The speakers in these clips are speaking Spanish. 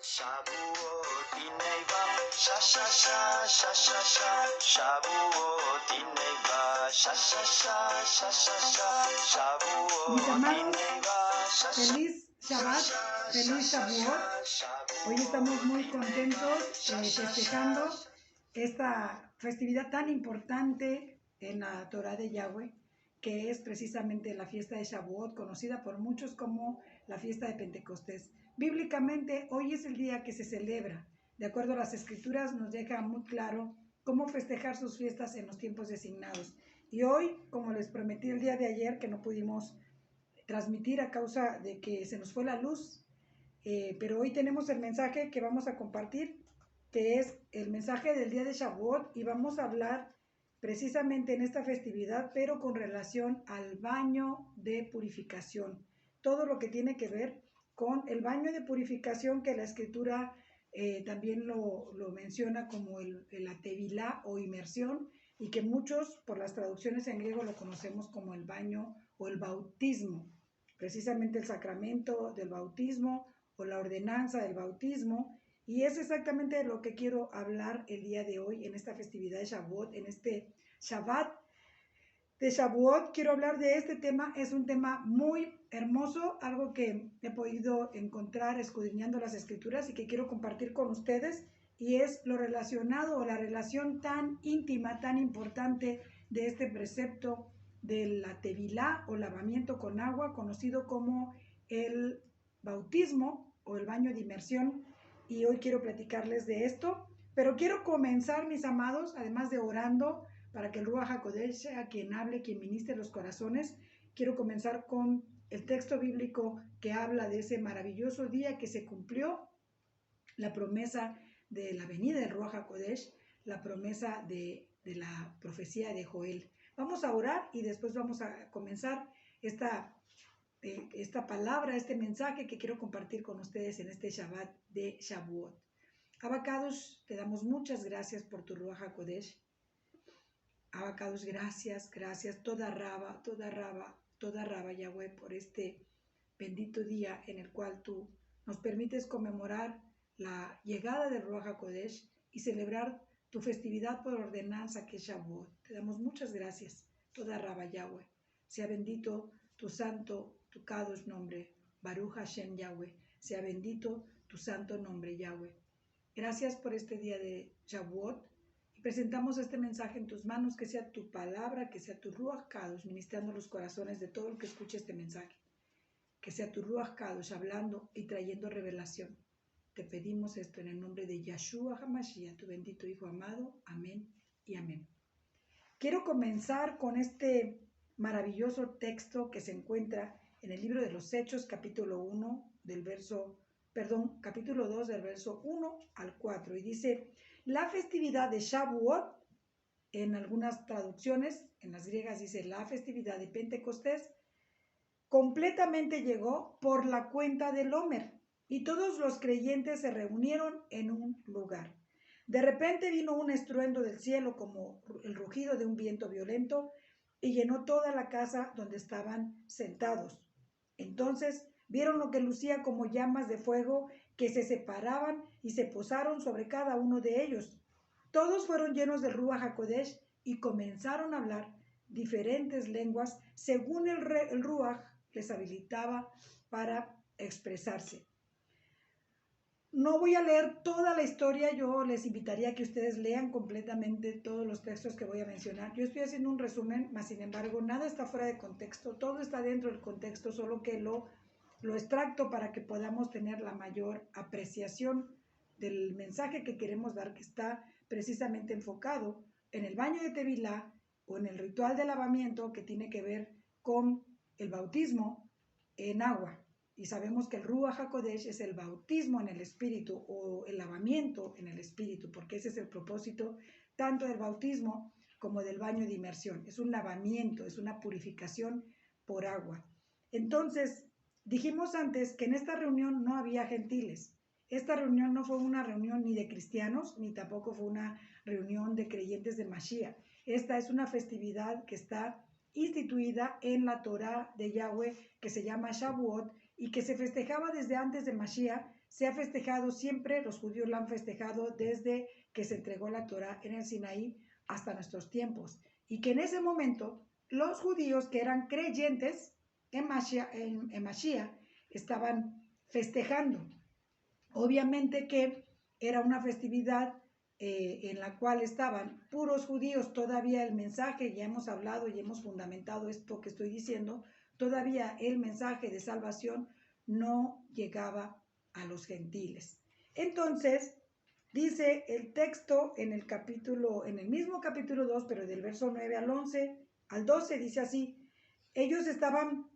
Shavuot ineva, sha sha sha sha sha sha. Shavuot ineva, sha sha sha sha sha sha. Mis Shavuot amados, ineva, sha sha. feliz Shabbat, feliz Shavuot. Hoy estamos muy contentos festejando esta festividad tan importante en la Torah de Yahweh, que es precisamente la fiesta de Shavuot, conocida por muchos como la fiesta de Pentecostés. Bíblicamente, hoy es el día que se celebra. De acuerdo a las Escrituras, nos deja muy claro cómo festejar sus fiestas en los tiempos designados. Y hoy, como les prometí el día de ayer, que no pudimos transmitir a causa de que se nos fue la luz, pero hoy tenemos el mensaje que vamos a compartir, que es el mensaje del día de Shavuot, y vamos a hablar precisamente en esta festividad, pero con relación al baño de purificación, todo lo que tiene que ver con el baño de purificación, que la Escritura también lo menciona como la tevilá o inmersión, y que muchos por las traducciones en griego lo conocemos como el baño o el bautismo, precisamente el sacramento del bautismo o la ordenanza del bautismo. Y es exactamente de lo que quiero hablar el día de hoy en esta festividad de Shavuot, en este Shabbat de Shavuot. Quiero hablar de este tema. Es un tema muy hermoso, algo que he podido encontrar escudriñando las Escrituras y que quiero compartir con ustedes, y es lo relacionado o la relación tan íntima, tan importante de este precepto de la tevilá o lavamiento con agua, conocido como el bautismo o el baño de inmersión. Y hoy quiero platicarles de esto, pero quiero comenzar, mis amados, además de orando para que el Ruach HaKodesh sea quien hable, quien ministre los corazones. Quiero comenzar con el texto bíblico que habla de ese maravilloso día que se cumplió la promesa de la venida del Ruach HaKodesh, la promesa de la profecía de Joel. Vamos a orar y después vamos a comenzar esta palabra, este mensaje que quiero compartir con ustedes en este Shabbat de Shavuot. Abba Kadosh, te damos muchas gracias por tu Ruach HaKodesh. Abba Kadosh, gracias, toda raba, Yahweh, por este bendito día en el cual tú nos permites conmemorar la llegada del Ruach HaKodesh y celebrar tu festividad por ordenanza que es Shavuot. Te damos muchas gracias, toda raba, Yahweh. Sea bendito tu santo, tu Kadosh nombre, Baruch Hashem, Yahweh. Sea bendito tu santo nombre, Yahweh. Gracias por este día de Shavuot. Presentamos este mensaje en tus manos, que sea tu palabra, que sea tu Ruach Kadosh ministrando los corazones de todo el que escuche este mensaje. Que sea tu Ruach Kadosh hablando y trayendo revelación. Te pedimos esto en el nombre de Yeshua HaMashiach, tu bendito Hijo amado. Amén y amén. Quiero comenzar con este maravilloso texto que se encuentra en el libro de los Hechos, capítulo 2, del verso 1 al 4. Y dice: la festividad de Shavuot, en algunas traducciones, en las griegas dice la festividad de Pentecostés, completamente llegó por la cuenta del Omer, y todos los creyentes se reunieron en un lugar. De repente vino un estruendo del cielo como el rugido de un viento violento y llenó toda la casa donde estaban sentados. Entonces vieron lo que lucía como llamas de fuego que se separaban y se posaron sobre cada uno de ellos. Todos fueron llenos del Ruach HaKodesh y comenzaron a hablar diferentes lenguas según el Ruach les habilitaba para expresarse. No voy a leer toda la historia, yo les invitaría a que ustedes lean completamente todos los textos que voy a mencionar. Yo estoy haciendo un resumen, mas sin embargo nada está fuera de contexto, todo está dentro del contexto, solo que lo extracto para que podamos tener la mayor apreciación del mensaje que queremos dar, que está precisamente enfocado en el baño de Tevilá o en el ritual de lavamiento que tiene que ver con el bautismo en agua. Y sabemos que el Ruach HaKodesh es el bautismo en el Espíritu o el lavamiento en el Espíritu, porque ese es el propósito tanto del bautismo como del baño de inmersión. Es un lavamiento, es una purificación por agua. Entonces, dijimos antes que en esta reunión no había gentiles. Esta reunión no fue una reunión ni de cristianos, ni tampoco fue una reunión de creyentes de Mashiach. Esta es una festividad que está instituida en la Torah de Yahweh, que se llama Shavuot, y que se festejaba desde antes de Mashiach, se ha festejado siempre, los judíos la han festejado desde que se entregó la Torá en el Sinaí hasta nuestros tiempos. Y que en ese momento los judíos que eran creyentes en Mashiach estaban festejando. Obviamente que era una festividad en la cual estaban puros judíos. Todavía el mensaje, ya hemos hablado y hemos fundamentado esto que estoy diciendo, todavía el mensaje de salvación no llegaba a los gentiles. Entonces, dice el texto en el mismo capítulo 2, pero del verso 9 al 11, al 12, dice así: ellos estaban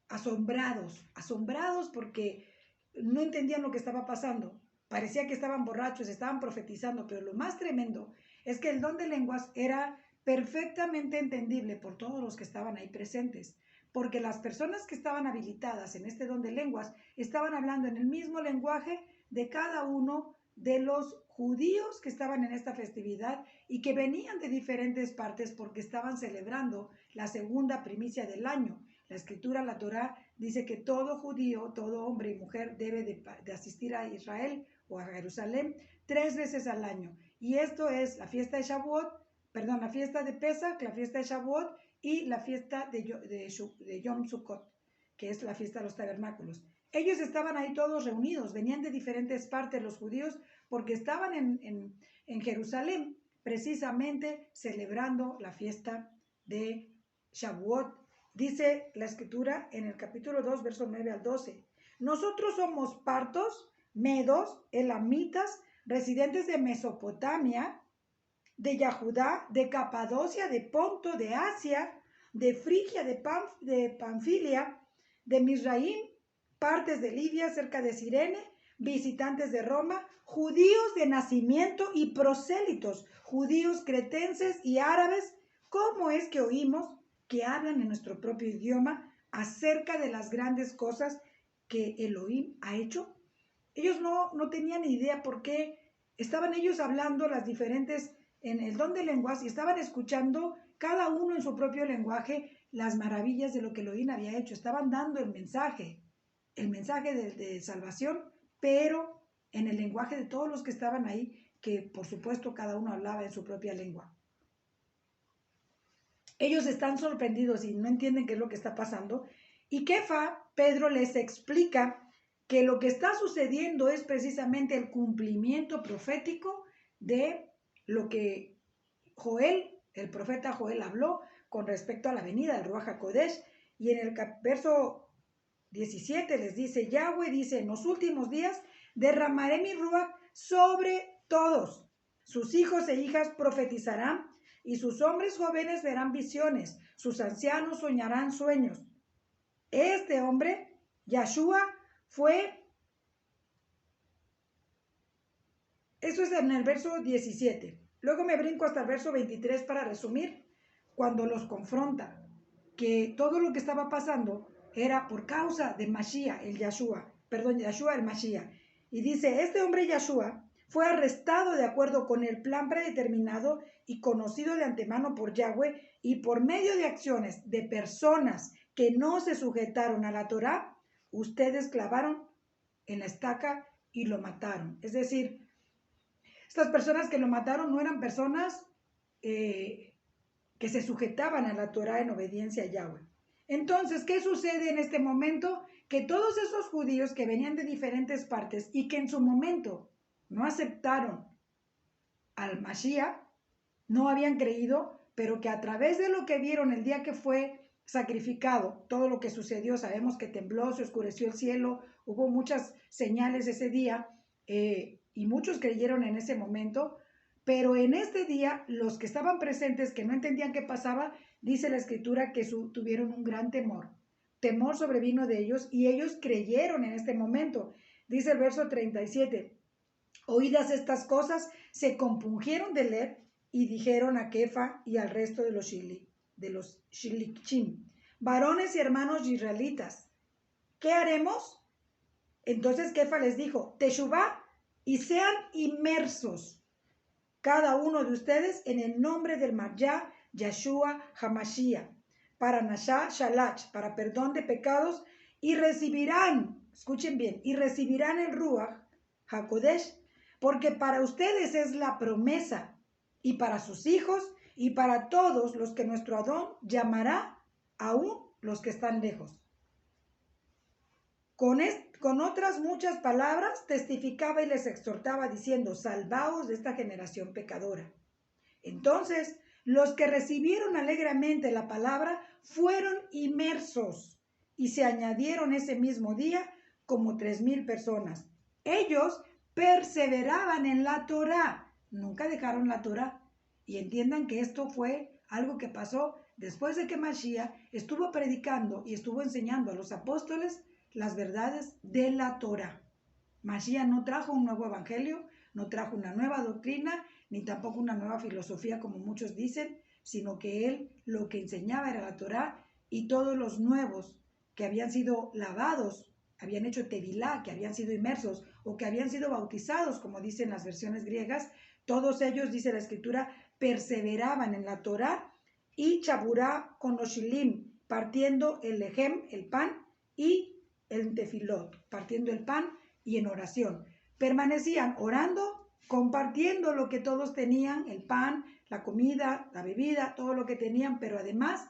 asombrados porque no entendían lo que estaba pasando. Parecía que estaban borrachos, estaban profetizando, pero lo más tremendo es que el don de lenguas era perfectamente entendible por todos los que estaban ahí presentes, porque las personas que estaban habilitadas en este don de lenguas estaban hablando en el mismo lenguaje de cada uno de los judíos que estaban en esta festividad y que venían de diferentes partes porque estaban celebrando la segunda primicia del año. La escritura, la Torá, dice que todo judío, todo hombre y mujer debe de asistir a Israel o a Jerusalén 3 veces al año. Y esto es la fiesta de Shavuot, la fiesta de Pesach, la fiesta de Shavuot y la fiesta de Yom Sukkot, que es la fiesta de los tabernáculos. Ellos estaban ahí todos reunidos, venían de diferentes partes los judíos porque estaban en Jerusalén, precisamente celebrando la fiesta de Shavuot. Dice la escritura en el capítulo 2, versos 9 al 12. Nosotros somos partos, medos, elamitas, residentes de Mesopotamia, de Yahudá, de Capadocia, de Ponto, de Asia, de Frigia, de Panfilia, de Misraim, partes de Libia, cerca de Cirene, visitantes de Roma, judíos de nacimiento y prosélitos, judíos cretenses y árabes. ¿Cómo es que oímos que hablan en nuestro propio idioma acerca de las grandes cosas que Elohim ha hecho? Ellos no tenían idea por qué estaban ellos hablando las diferentes en el don de lenguas y estaban escuchando cada uno en su propio lenguaje las maravillas de lo que Elohim había hecho. Estaban dando el mensaje de salvación, pero en el lenguaje de todos los que estaban ahí, que por supuesto cada uno hablaba en su propia lengua. Ellos están sorprendidos y no entienden qué es lo que está pasando. Y Kefa, Pedro, les explica que lo que está sucediendo es precisamente el cumplimiento profético de lo que Joel, el profeta Joel, habló con respecto a la venida del Ruach HaKodesh. Y en el verso 17 les dice: Yahweh dice, en los últimos días derramaré mi Ruach sobre todos. Sus hijos e hijas profetizarán, y sus hombres jóvenes verán visiones, sus ancianos soñarán sueños. Este hombre, Yahshua, eso es en el verso 17. Luego me brinco hasta el verso 23 para resumir, cuando los confronta, que todo lo que estaba pasando era por causa de Mashiach, Yahshua el Mashiach. Y dice: este hombre Yahshua fue arrestado de acuerdo con el plan predeterminado y conocido de antemano por Yahweh, y por medio de acciones de personas que no se sujetaron a la Torá, ustedes clavaron en la estaca y lo mataron. Es decir, estas personas que lo mataron no eran personas que se sujetaban a la Torá en obediencia a Yahweh. Entonces, ¿qué sucede en este momento? Que todos esos judíos que venían de diferentes partes y que en su momento no aceptaron al Mashiach, no habían creído, pero que a través de lo que vieron el día que fue sacrificado, todo lo que sucedió, sabemos que tembló, se oscureció el cielo, hubo muchas señales ese día, y muchos creyeron en ese momento, pero en este día los que estaban presentes, que no entendían qué pasaba, dice la escritura que tuvieron un gran temor sobrevino de ellos y ellos creyeron en este momento. Dice el verso 37, oídas estas cosas, se compungieron de leer y dijeron a Kefa y al resto de los Shilichim, varones y hermanos israelitas, ¿qué haremos? Entonces Kefa les dijo: Teshuvá, y sean inmersos cada uno de ustedes en el nombre del Marjá Yahshua Hamashiach, para Nashá Shalach, para perdón de pecados, y recibirán escuchen bien, y recibirán el Ruach HaKodesh, porque para ustedes es la promesa, y para sus hijos, y para todos los que nuestro Adón llamará, aún los que están lejos. Con otras muchas palabras testificaba y les exhortaba diciendo, salvaos de esta generación pecadora. Entonces, los que recibieron alegremente la palabra fueron inmersos y se añadieron ese mismo día como 3,000 personas. Ellos perseveraban en la Torá, nunca dejaron la Torá. Y entiendan que esto fue algo que pasó después de que Mashiach estuvo predicando y estuvo enseñando a los apóstoles las verdades de la Torá. Mashiach no trajo un nuevo evangelio, no trajo una nueva doctrina, ni tampoco una nueva filosofía como muchos dicen, sino que él lo que enseñaba era la Torá, y todos los nuevos que habían sido lavados, habían hecho tevilá, que habían sido inmersos o que habían sido bautizados, como dicen las versiones griegas, todos ellos, dice la escritura, perseveraban en la Torá y chaburá con los shilim, partiendo el lejem, el pan, y el tefilot, partiendo el pan y en oración. Permanecían orando, compartiendo lo que todos tenían, el pan, la comida, la bebida, todo lo que tenían, pero además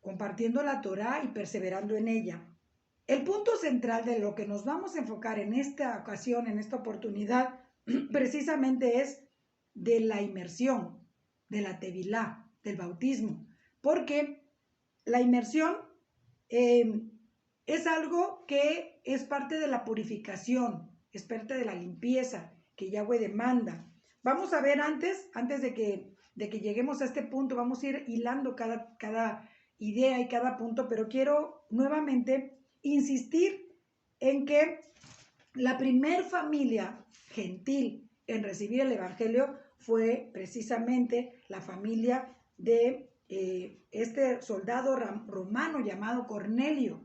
compartiendo la Torá y perseverando en ella. El punto central de lo que nos vamos a enfocar en esta ocasión, en esta oportunidad, precisamente es de la inmersión, de la tevilá, del bautismo, porque la inmersión es algo que es parte de la purificación, es parte de la limpieza que Yahweh demanda. Vamos a ver antes de que lleguemos a este punto, vamos a ir hilando cada idea y cada punto, pero quiero nuevamente insistir en que la primer familia gentil en recibir el evangelio fue precisamente la familia de este soldado romano llamado Cornelio.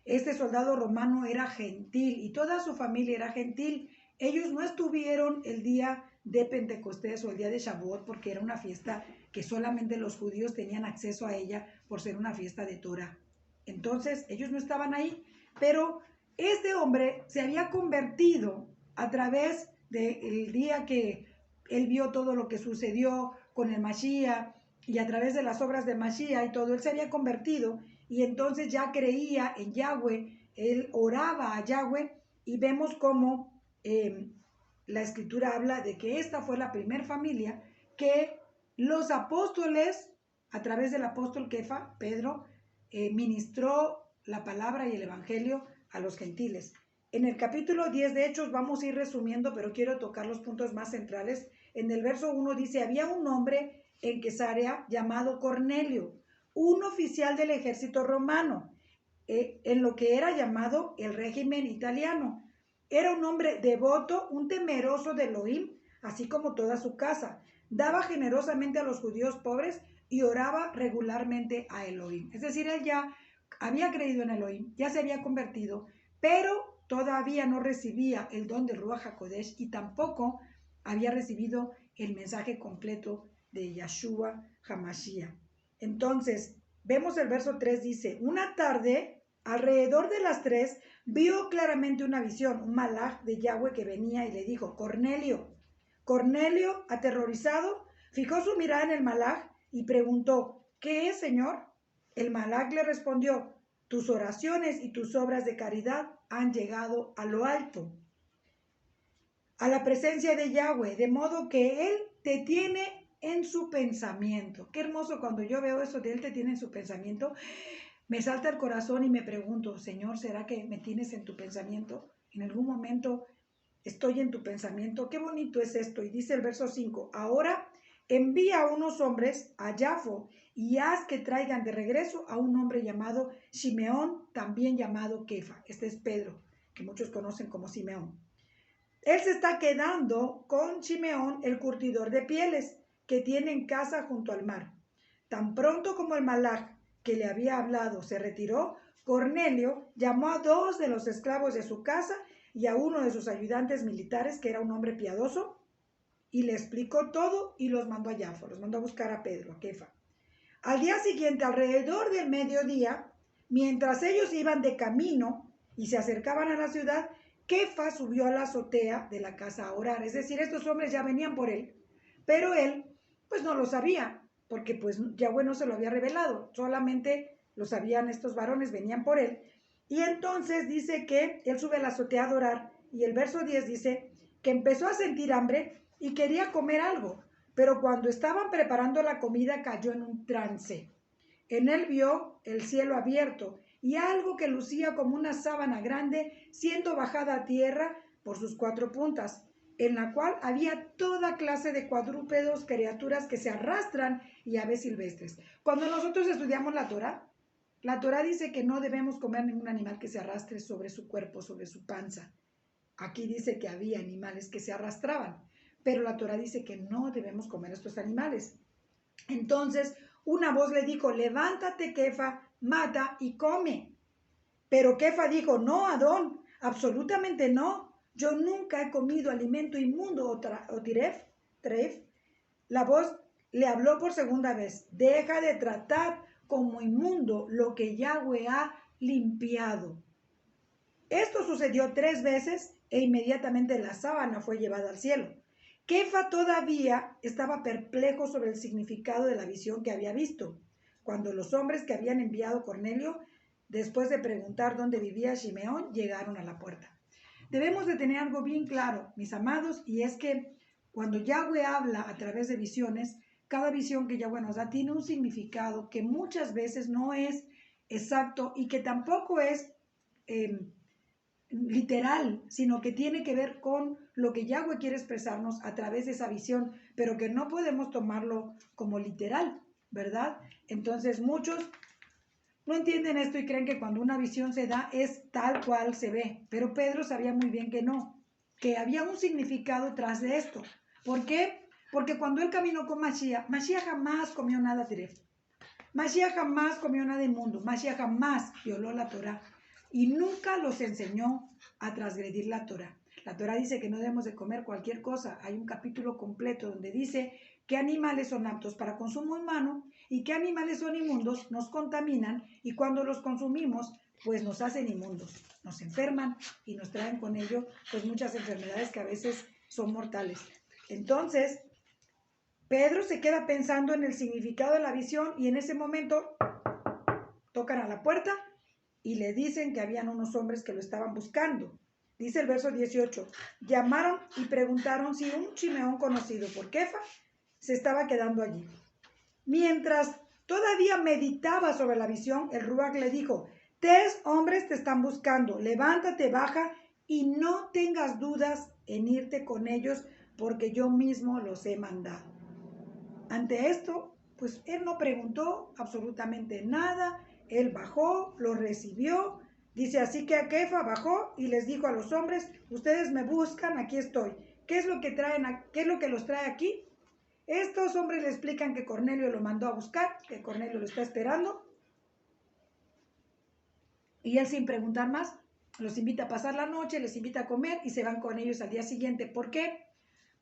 Este soldado romano era gentil y toda su familia era gentil. Ellos no estuvieron el día de Pentecostés o el día de Shavuot porque era una fiesta que solamente los judíos tenían acceso a ella por ser una fiesta de Torah. Entonces ellos no estaban ahí, pero este hombre se había convertido a través del día que él vio todo lo que sucedió con el Mashiach y a través de las obras de Mashiach y todo, él se había convertido y entonces ya creía en Yahweh, él oraba a Yahweh y vemos cómo la escritura habla de que esta fue la primer familia que los apóstoles, a través del apóstol Kefa, Pedro, ministró la palabra y el evangelio a los gentiles. En el capítulo 10 de Hechos vamos a ir resumiendo, pero quiero tocar los puntos más centrales. En el verso 1 dice, había un hombre en Cesarea llamado Cornelio, un oficial del ejército romano, en lo que era llamado el régimen italiano. Era un hombre devoto, un temeroso de Elohim, así como toda su casa. Daba generosamente a los judíos pobres y oraba regularmente a Elohim. Es decir, él ya había creído en Elohim, ya se había convertido, pero todavía no recibía el don del Ruach HaKodesh y tampoco había recibido el mensaje completo de Yahshua HaMashiach. Entonces, vemos el verso 3, dice, una tarde, alrededor de las 3, vio claramente una visión, un malaj de Yahweh que venía y le dijo, Cornelio. Cornelio, aterrorizado, fijó su mirada en el malaj y preguntó, ¿qué es, Señor? El malaj le respondió, tus oraciones y tus obras de caridad han llegado a lo alto, a la presencia de Yahweh, de modo que Él te tiene en su pensamiento. Qué hermoso cuando yo veo eso de Él te tiene en su pensamiento. Me salta el corazón y me pregunto, Señor, ¿será que me tienes en tu pensamiento? En algún momento estoy en tu pensamiento. Qué bonito es esto. Y dice el verso 5, ahora envía a unos hombres a Jafo y haz que traigan de regreso a un hombre llamado Simeón, también llamado Kefa. Este es Pedro, que muchos conocen como Simeón. Él se está quedando con Simeón, el curtidor de pieles, que tiene en casa junto al mar. Tan pronto como el malaj que le había hablado se retiró, Cornelio llamó a 2 de los esclavos de su casa y a uno de sus ayudantes militares, que era un hombre piadoso, y le explicó todo y los mandó a Jafo, los mandó a buscar a Pedro, a Kefa. Al día siguiente, alrededor del mediodía, mientras ellos iban de camino, y se acercaban a la ciudad, Kefa subió a la azotea de la casa a orar. Es decir, estos hombres ya venían por él, pero él pues no lo sabía, porque pues Yahweh no se lo había revelado, solamente lo sabían estos varones, venían por él. Y entonces dice que él sube a la azotea a orar, y el verso 10 dice que empezó a sentir hambre y quería comer algo, pero cuando estaban preparando la comida cayó en un trance. En él vio el cielo abierto y algo que lucía como una sábana grande siendo bajada a tierra por sus 4 puntas, en la cual había toda clase de cuadrúpedos, criaturas que se arrastran y aves silvestres. Cuando nosotros estudiamos la Torá dice que no debemos comer ningún animal que se arrastre sobre su cuerpo, sobre su panza. Aquí dice que había animales que se arrastraban, pero la Torá dice que no debemos comer estos animales. Entonces una voz le dijo, levántate, Kefa, mata y come. Pero Kefa dijo, no, Adón, absolutamente no. Yo nunca he comido alimento inmundo o treif. La voz le habló por segunda vez, deja de tratar como inmundo lo que Yahweh ha limpiado. Esto sucedió 3 veces e inmediatamente la sábana fue llevada al cielo. Kefa todavía estaba perplejo sobre el significado de la visión que había visto, cuando los hombres que habían enviado Cornelio, después de preguntar dónde vivía Shimeón, llegaron a la puerta. Debemos de tener algo bien claro, mis amados, y es que cuando Yahweh habla a través de visiones, cada visión que Yahweh nos da tiene un significado que muchas veces no es exacto y que tampoco es literal, sino que tiene que ver con lo que Yahweh quiere expresarnos a través de esa visión, pero que no podemos tomarlo como literal, ¿verdad? Entonces muchos no entienden esto y creen que cuando una visión se da es tal cual se ve, pero Pedro sabía muy bien que no, que había un significado tras de esto. ¿Por qué? Porque cuando él caminó con Mashiach, Mashiach jamás comió nada teref. Mashiach jamás comió nada inmundo. Mashiach jamás violó la Torah y nunca los enseñó a transgredir la Torah. La Torah dice que no debemos de comer cualquier cosa. Hay un capítulo completo donde dice qué animales son aptos para consumo humano y qué animales son inmundos, nos contaminan y cuando los consumimos pues nos hacen inmundos, nos enferman y nos traen con ello pues muchas enfermedades que a veces son mortales. Entonces Pedro se queda pensando en el significado de la visión y en ese momento tocan a la puerta y le dicen que habían unos hombres que lo estaban buscando. Dice el verso 18, llamaron y preguntaron si un Shimeón conocido por Kefa se estaba quedando allí. Mientras todavía meditaba sobre la visión, el Ruach le dijo, 3 hombres te están buscando, levántate, baja y no tengas dudas en irte con ellos porque yo mismo los he mandado. Ante esto, pues él no preguntó absolutamente nada, él bajó, lo recibió, dice así que a Kefa bajó y les dijo a los hombres, ustedes me buscan, aquí estoy. ¿Qué es lo que los trae aquí? Estos hombres le explican que Cornelio lo mandó a buscar, que Cornelio lo está esperando. Y él sin preguntar más, los invita a pasar la noche, les invita a comer y se van con ellos al día siguiente. ¿Por qué?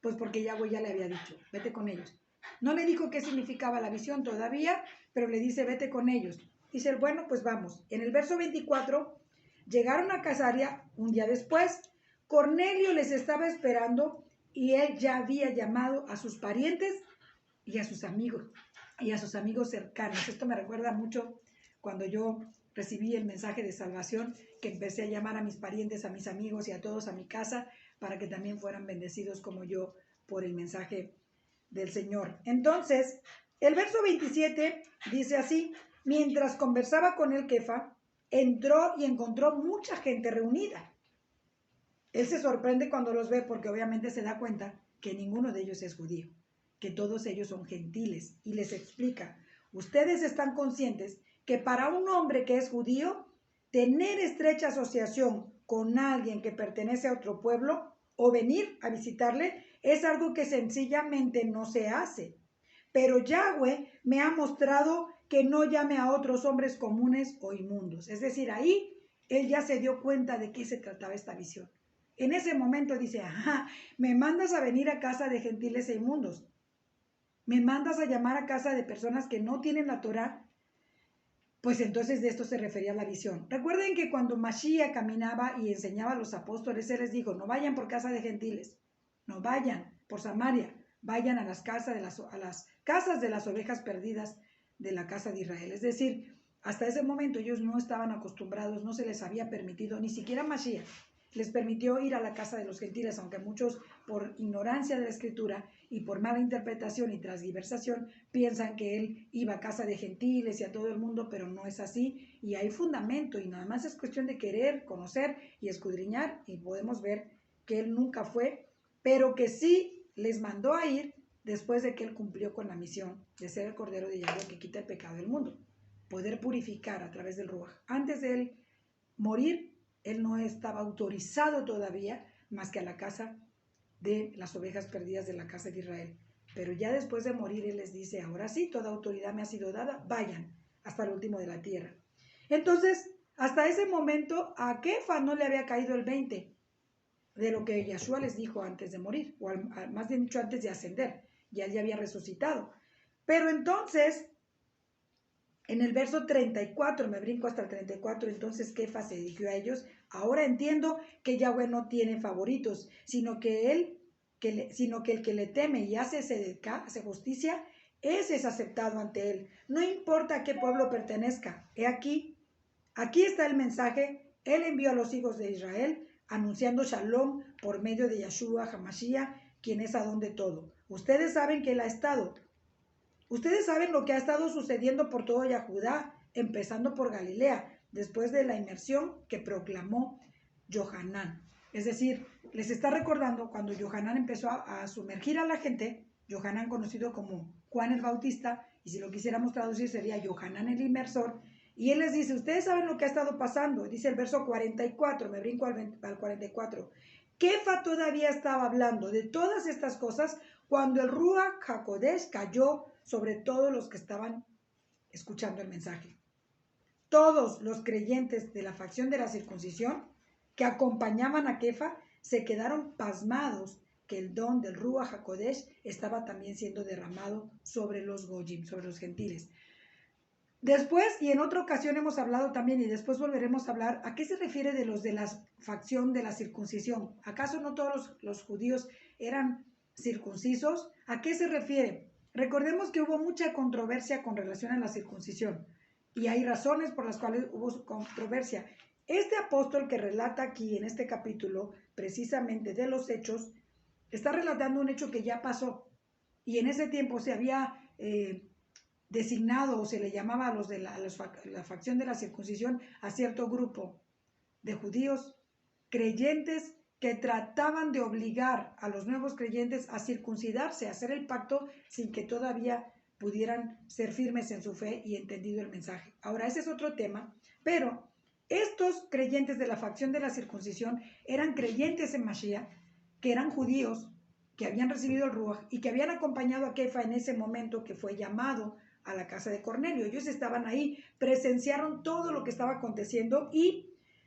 Pues porque Yahweh ya le había dicho, vete con ellos. No le dijo qué significaba la visión todavía, pero le dice, vete con ellos. Dice, bueno, pues vamos. En el verso 24, llegaron a Casaria un día después. Cornelio les estaba esperando y él ya había llamado a sus parientes y a sus amigos cercanos. Esto me recuerda mucho cuando yo recibí el mensaje de salvación, que empecé a llamar a mis parientes, a mis amigos y a todos a mi casa para que también fueran bendecidos como yo por el mensaje del Señor. Entonces, el verso 27 dice así, mientras conversaba con el Kefa, entró y encontró mucha gente reunida. Él se sorprende cuando los ve porque obviamente se da cuenta que ninguno de ellos es judío, que todos ellos son gentiles y les explica, ustedes están conscientes que para un hombre que es judío, tener estrecha asociación con alguien que pertenece a otro pueblo o venir a visitarle es algo que sencillamente no se hace. Pero Yahweh me ha mostrado que no llame a otros hombres comunes o inmundos. Es decir, ahí él ya se dio cuenta de qué se trataba esta visión. En ese momento dice, ajá, me mandas a venir a casa de gentiles e inmundos. Me mandas a llamar a casa de personas que no tienen la Torá. Pues entonces de esto se refería la visión. Recuerden que cuando Mashiach caminaba y enseñaba a los apóstoles, él les dijo, no vayan por casa de gentiles, no vayan por Samaria, vayan a las casas de las ovejas perdidas de la casa de Israel. Es decir, hasta ese momento ellos no estaban acostumbrados, no se les había permitido, ni siquiera Mashiach les permitió ir a la casa de los gentiles, aunque muchos por ignorancia de la escritura y por mala interpretación y transgiversación piensan que él iba a casa de gentiles y a todo el mundo, pero no es así y hay fundamento y nada más es cuestión de querer, conocer y escudriñar y podemos ver que él nunca fue, pero que sí les mandó a ir después de que él cumplió con la misión de ser el Cordero de Yahweh que quita el pecado del mundo, poder purificar a través del Ruach. Antes de él morir, él no estaba autorizado todavía más que a la casa de las ovejas perdidas de la casa de Israel. Pero ya después de morir, él les dice, ahora sí, toda autoridad me ha sido dada, vayan hasta el último de la tierra. Entonces, hasta ese momento, a Kefa no le había caído el 20 de lo que Yahshua les dijo antes de morir, o más bien dicho, antes de ascender. Ya él ya había resucitado. Pero entonces, en el verso 34, me brinco hasta el 34, entonces Kefa se dirigió a ellos, ahora entiendo que Yahweh no tiene favoritos, sino que el que le teme y hace justicia, ese es aceptado ante él. No importa a qué pueblo pertenezca. He aquí está el mensaje, él envió a los hijos de Israel, anunciando Shalom por medio de Yahshua HaMashiach, quien es Adón de todo. Ustedes saben que él ha estado. Ustedes saben lo que ha estado sucediendo por todo Yahudá, empezando por Galilea, después de la inmersión que proclamó Yohanan. Es decir, les está recordando cuando Yohanan empezó a sumergir a la gente, Yohanan conocido como Juan el Bautista, y si lo quisiéramos traducir sería Yohanan el inmersor, y él les dice, ustedes saben lo que ha estado pasando, dice el verso 44, me brinco al 44, Kefa todavía estaba hablando de todas estas cosas cuando el Ruach HaKodesh cayó sobre todos los que estaban escuchando el mensaje. Todos los creyentes de la facción de la circuncisión que acompañaban a Kefa se quedaron pasmados que el don del Ruach HaKodesh estaba también siendo derramado sobre los Goyim, sobre los gentiles. Después, y en otra ocasión hemos hablado también, y después volveremos a hablar, ¿a qué se refiere de los de la facción de la circuncisión? ¿Acaso no todos los judíos eran circuncisos? ¿A qué se refiere? Recordemos que hubo mucha controversia con relación a la circuncisión, y hay razones por las cuales hubo controversia. Este apóstol que relata aquí en este capítulo, precisamente de los hechos, está relatando un hecho que ya pasó, y en ese tiempo se había designado o se le llamaba a los de la facción de la circuncisión a cierto grupo de judíos creyentes que trataban de obligar a los nuevos creyentes a circuncidarse, a hacer el pacto sin que todavía pudieran ser firmes en su fe y entendido el mensaje. Ahora, ese es otro tema, pero estos creyentes de la facción de la circuncisión eran creyentes en Mashiach, que eran judíos, que habían recibido el Ruach y que habían acompañado a Kefa en ese momento que fue llamado a la casa de Cornelio. Ellos estaban ahí, presenciaron todo lo que estaba aconteciendo y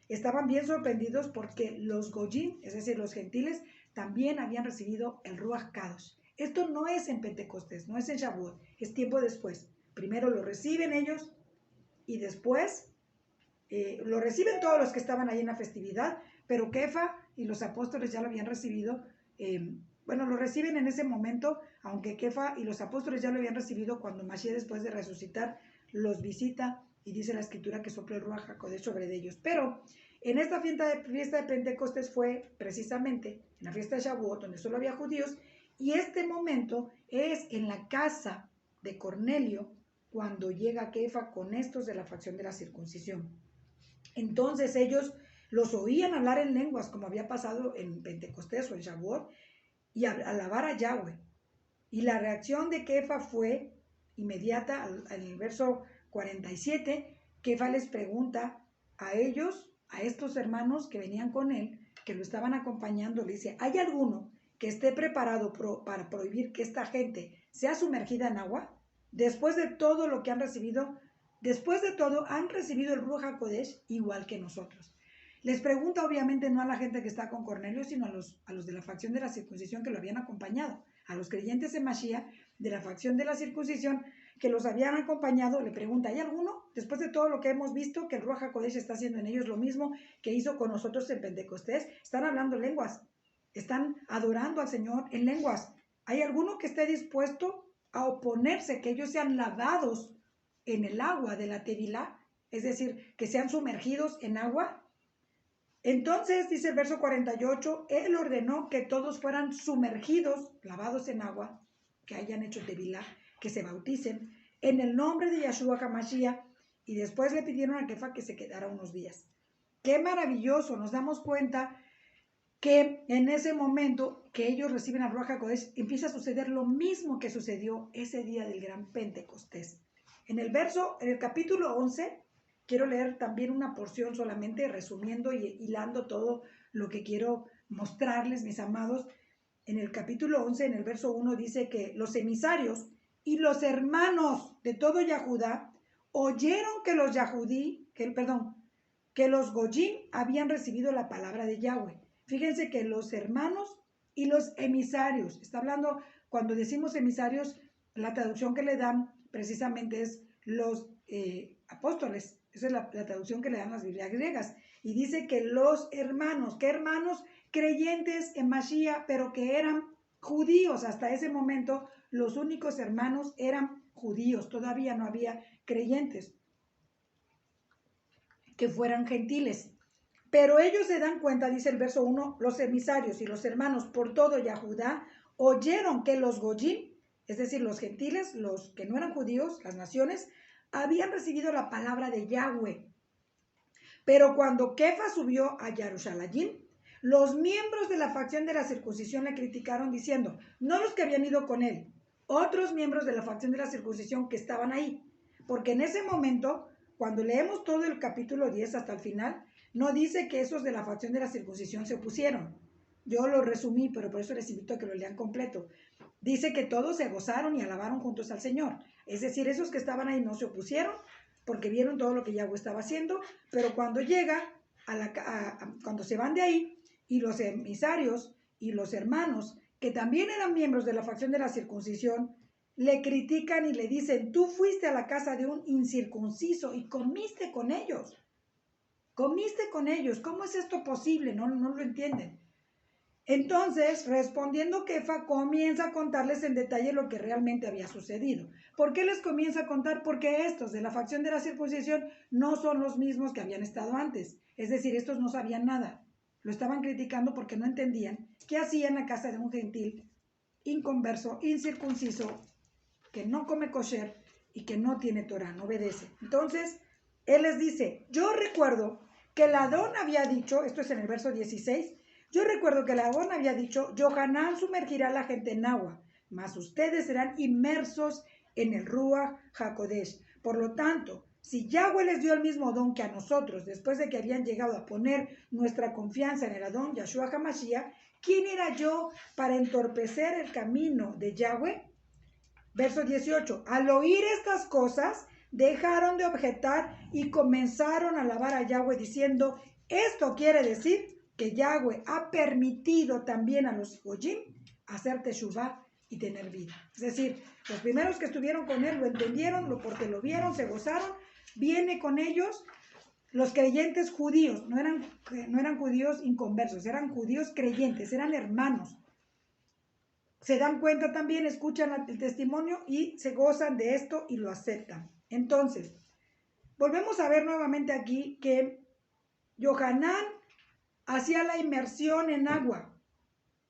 estaban bien sorprendidos porque los Goyim, es decir, los gentiles, también habían recibido el Ruach Kadosh. Esto no es en Pentecostés, no es en Shavuot, es tiempo después. Primero lo reciben ellos y después lo reciben todos los que estaban ahí en la festividad, pero Kefa y los apóstoles ya lo habían recibido. Lo reciben en ese momento, aunque Kefa y los apóstoles ya lo habían recibido cuando Mashiach, después de resucitar, los visita y dice la escritura que sopla el Ruach HaKodesh sobre ellos. Pero en esta fiesta de Pentecostés fue precisamente en la fiesta de Shavuot, donde solo había judíos, y este momento es en la casa de Cornelio, cuando llega Kefa con estos de la facción de la circuncisión. Entonces ellos los oían hablar en lenguas, como había pasado en Pentecostés o en Shavuot, y alabar a Yahweh. Y la reacción de Kefa fue inmediata. En el verso 47, Kefa les pregunta a ellos, a estos hermanos que venían con él, que lo estaban acompañando, le dice, ¿hay alguno que esté preparado para prohibir que esta gente sea sumergida en agua? Después de todo lo que han recibido, después de todo, han recibido el Ruach HaKodesh igual que nosotros. Les pregunta obviamente no a la gente que está con Cornelio, sino a los de la facción de la circuncisión que lo habían acompañado, a los creyentes en Mashiach de la facción de la circuncisión, que los habían acompañado, le pregunta, ¿hay alguno, después de todo lo que hemos visto, que el Ruach HaKodesh está haciendo en ellos lo mismo que hizo con nosotros en Pentecostés? Están hablando lenguas, están adorando al Señor en lenguas. ¿Hay alguno que esté dispuesto a oponerse, que ellos sean lavados en el agua de la Tevilá? Es decir, que sean sumergidos en agua. Entonces, dice el verso 48, Él ordenó que todos fueran sumergidos, lavados en agua, que hayan hecho Tevilá, que se bauticen, en el nombre de Yahshua HaMashiach, y después le pidieron a Kefa que se quedara unos días. ¡Qué maravilloso! Nos damos cuenta que en ese momento que ellos reciben a Ruach HaKodesh, empieza a suceder lo mismo que sucedió ese día del gran Pentecostés. En el capítulo 11, quiero leer también una porción solamente, resumiendo y hilando todo lo que quiero mostrarles, mis amados. En el capítulo 11, en el verso 1, dice que los emisarios y los hermanos de todo Yahudá oyeron que los Goyim habían recibido la palabra de Yahweh. Fíjense que los hermanos y los emisarios, está hablando, cuando decimos emisarios, la traducción que le dan precisamente es los apóstoles. Esa es la traducción que le dan las Biblias griegas. Y dice que los hermanos, ¿qué hermanos? Creyentes en Mashiach, pero que eran judíos. Hasta ese momento los únicos hermanos eran judíos. Todavía no había creyentes que fueran gentiles. Pero ellos se dan cuenta, dice el verso 1, los emisarios y los hermanos por todo Yahudá oyeron que los Goyim, es decir, los gentiles, los que no eran judíos, las naciones, habían recibido la palabra de Yahweh. Pero cuando Kefa subió a Jerusalén, los miembros de la facción de la circuncisión le criticaron diciendo, no los que habían ido con él, otros miembros de la facción de la circuncisión que estaban ahí. Porque en ese momento, cuando leemos todo el capítulo 10 hasta el final, no dice que esos de la facción de la circuncisión se opusieron. Yo lo resumí, pero por eso les invito a que lo lean completo. Dice que todos se gozaron y alabaron juntos al Señor. Es decir, esos que estaban ahí no se opusieron porque vieron todo lo que Yahweh estaba haciendo, pero cuando cuando se van de ahí, y los emisarios y los hermanos, que también eran miembros de la facción de la circuncisión, le critican y le dicen, tú fuiste a la casa de un incircunciso y comiste con ellos. Comiste con ellos. ¿Cómo es esto posible? No lo entienden. Entonces, respondiendo Kefa, comienza a contarles en detalle lo que realmente había sucedido. ¿Por qué les comienza a contar? Porque estos de la facción de la circuncisión no son los mismos que habían estado antes. Es decir, estos no sabían nada. Lo estaban criticando porque no entendían qué hacían a casa de un gentil inconverso, incircunciso, que no come kosher y que no tiene Torah, no obedece. Entonces, él les dice, yo recuerdo que el Adón había dicho, esto es en el verso 16, yo recuerdo que el Adón había dicho, Yohanan sumergirá a la gente en agua, mas ustedes serán inmersos en el Ruach HaKodesh. Por lo tanto, si Yahweh les dio el mismo don que a nosotros, después de que habían llegado a poner nuestra confianza en el Adón, Yahshua HaMashiach, ¿quién era yo para entorpecer el camino de Yahweh? Verso 18, al oír estas cosas, dejaron de objetar y comenzaron a alabar a Yahweh diciendo, esto quiere decir que Yahweh ha permitido también a los Goyim hacer teshuvá y tener vida. Es decir, los primeros que estuvieron con él lo entendieron, porque lo vieron, se gozaron. Viene con ellos los creyentes judíos, no eran judíos inconversos, eran judíos creyentes, eran hermanos. Se dan cuenta también, escuchan el testimonio y se gozan de esto y lo aceptan. Entonces, volvemos a ver nuevamente aquí que Yohanan hacía la inmersión en agua,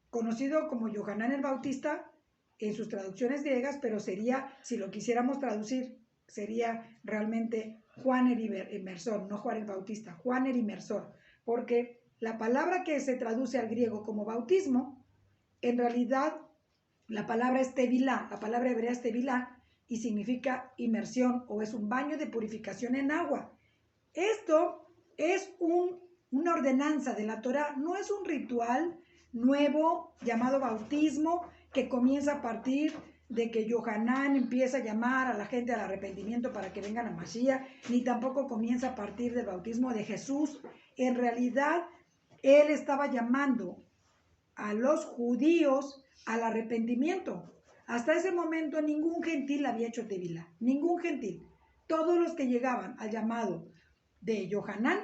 conocido como Yohanan el Bautista en sus traducciones griegas, pero sería, si lo quisiéramos traducir, sería realmente Juan el Inmersor, no Juan el Bautista, Juan el Inmersor, porque la palabra que se traduce al griego como bautismo, en realidad la palabra es tevilá, la palabra hebrea es tevilá y significa inmersión o es un baño de purificación en agua. Esto es una ordenanza de la Torah, no es un ritual nuevo llamado bautismo que comienza a partir de que Yohanan empieza a llamar a la gente al arrepentimiento para que vengan a Mashiach, ni tampoco comienza a partir del bautismo de Jesús. En realidad, él estaba llamando a los judíos al arrepentimiento, Hasta ese momento ningún gentil había hecho tevilá, ningún gentil. Todos los que llegaban al llamado de Yohanan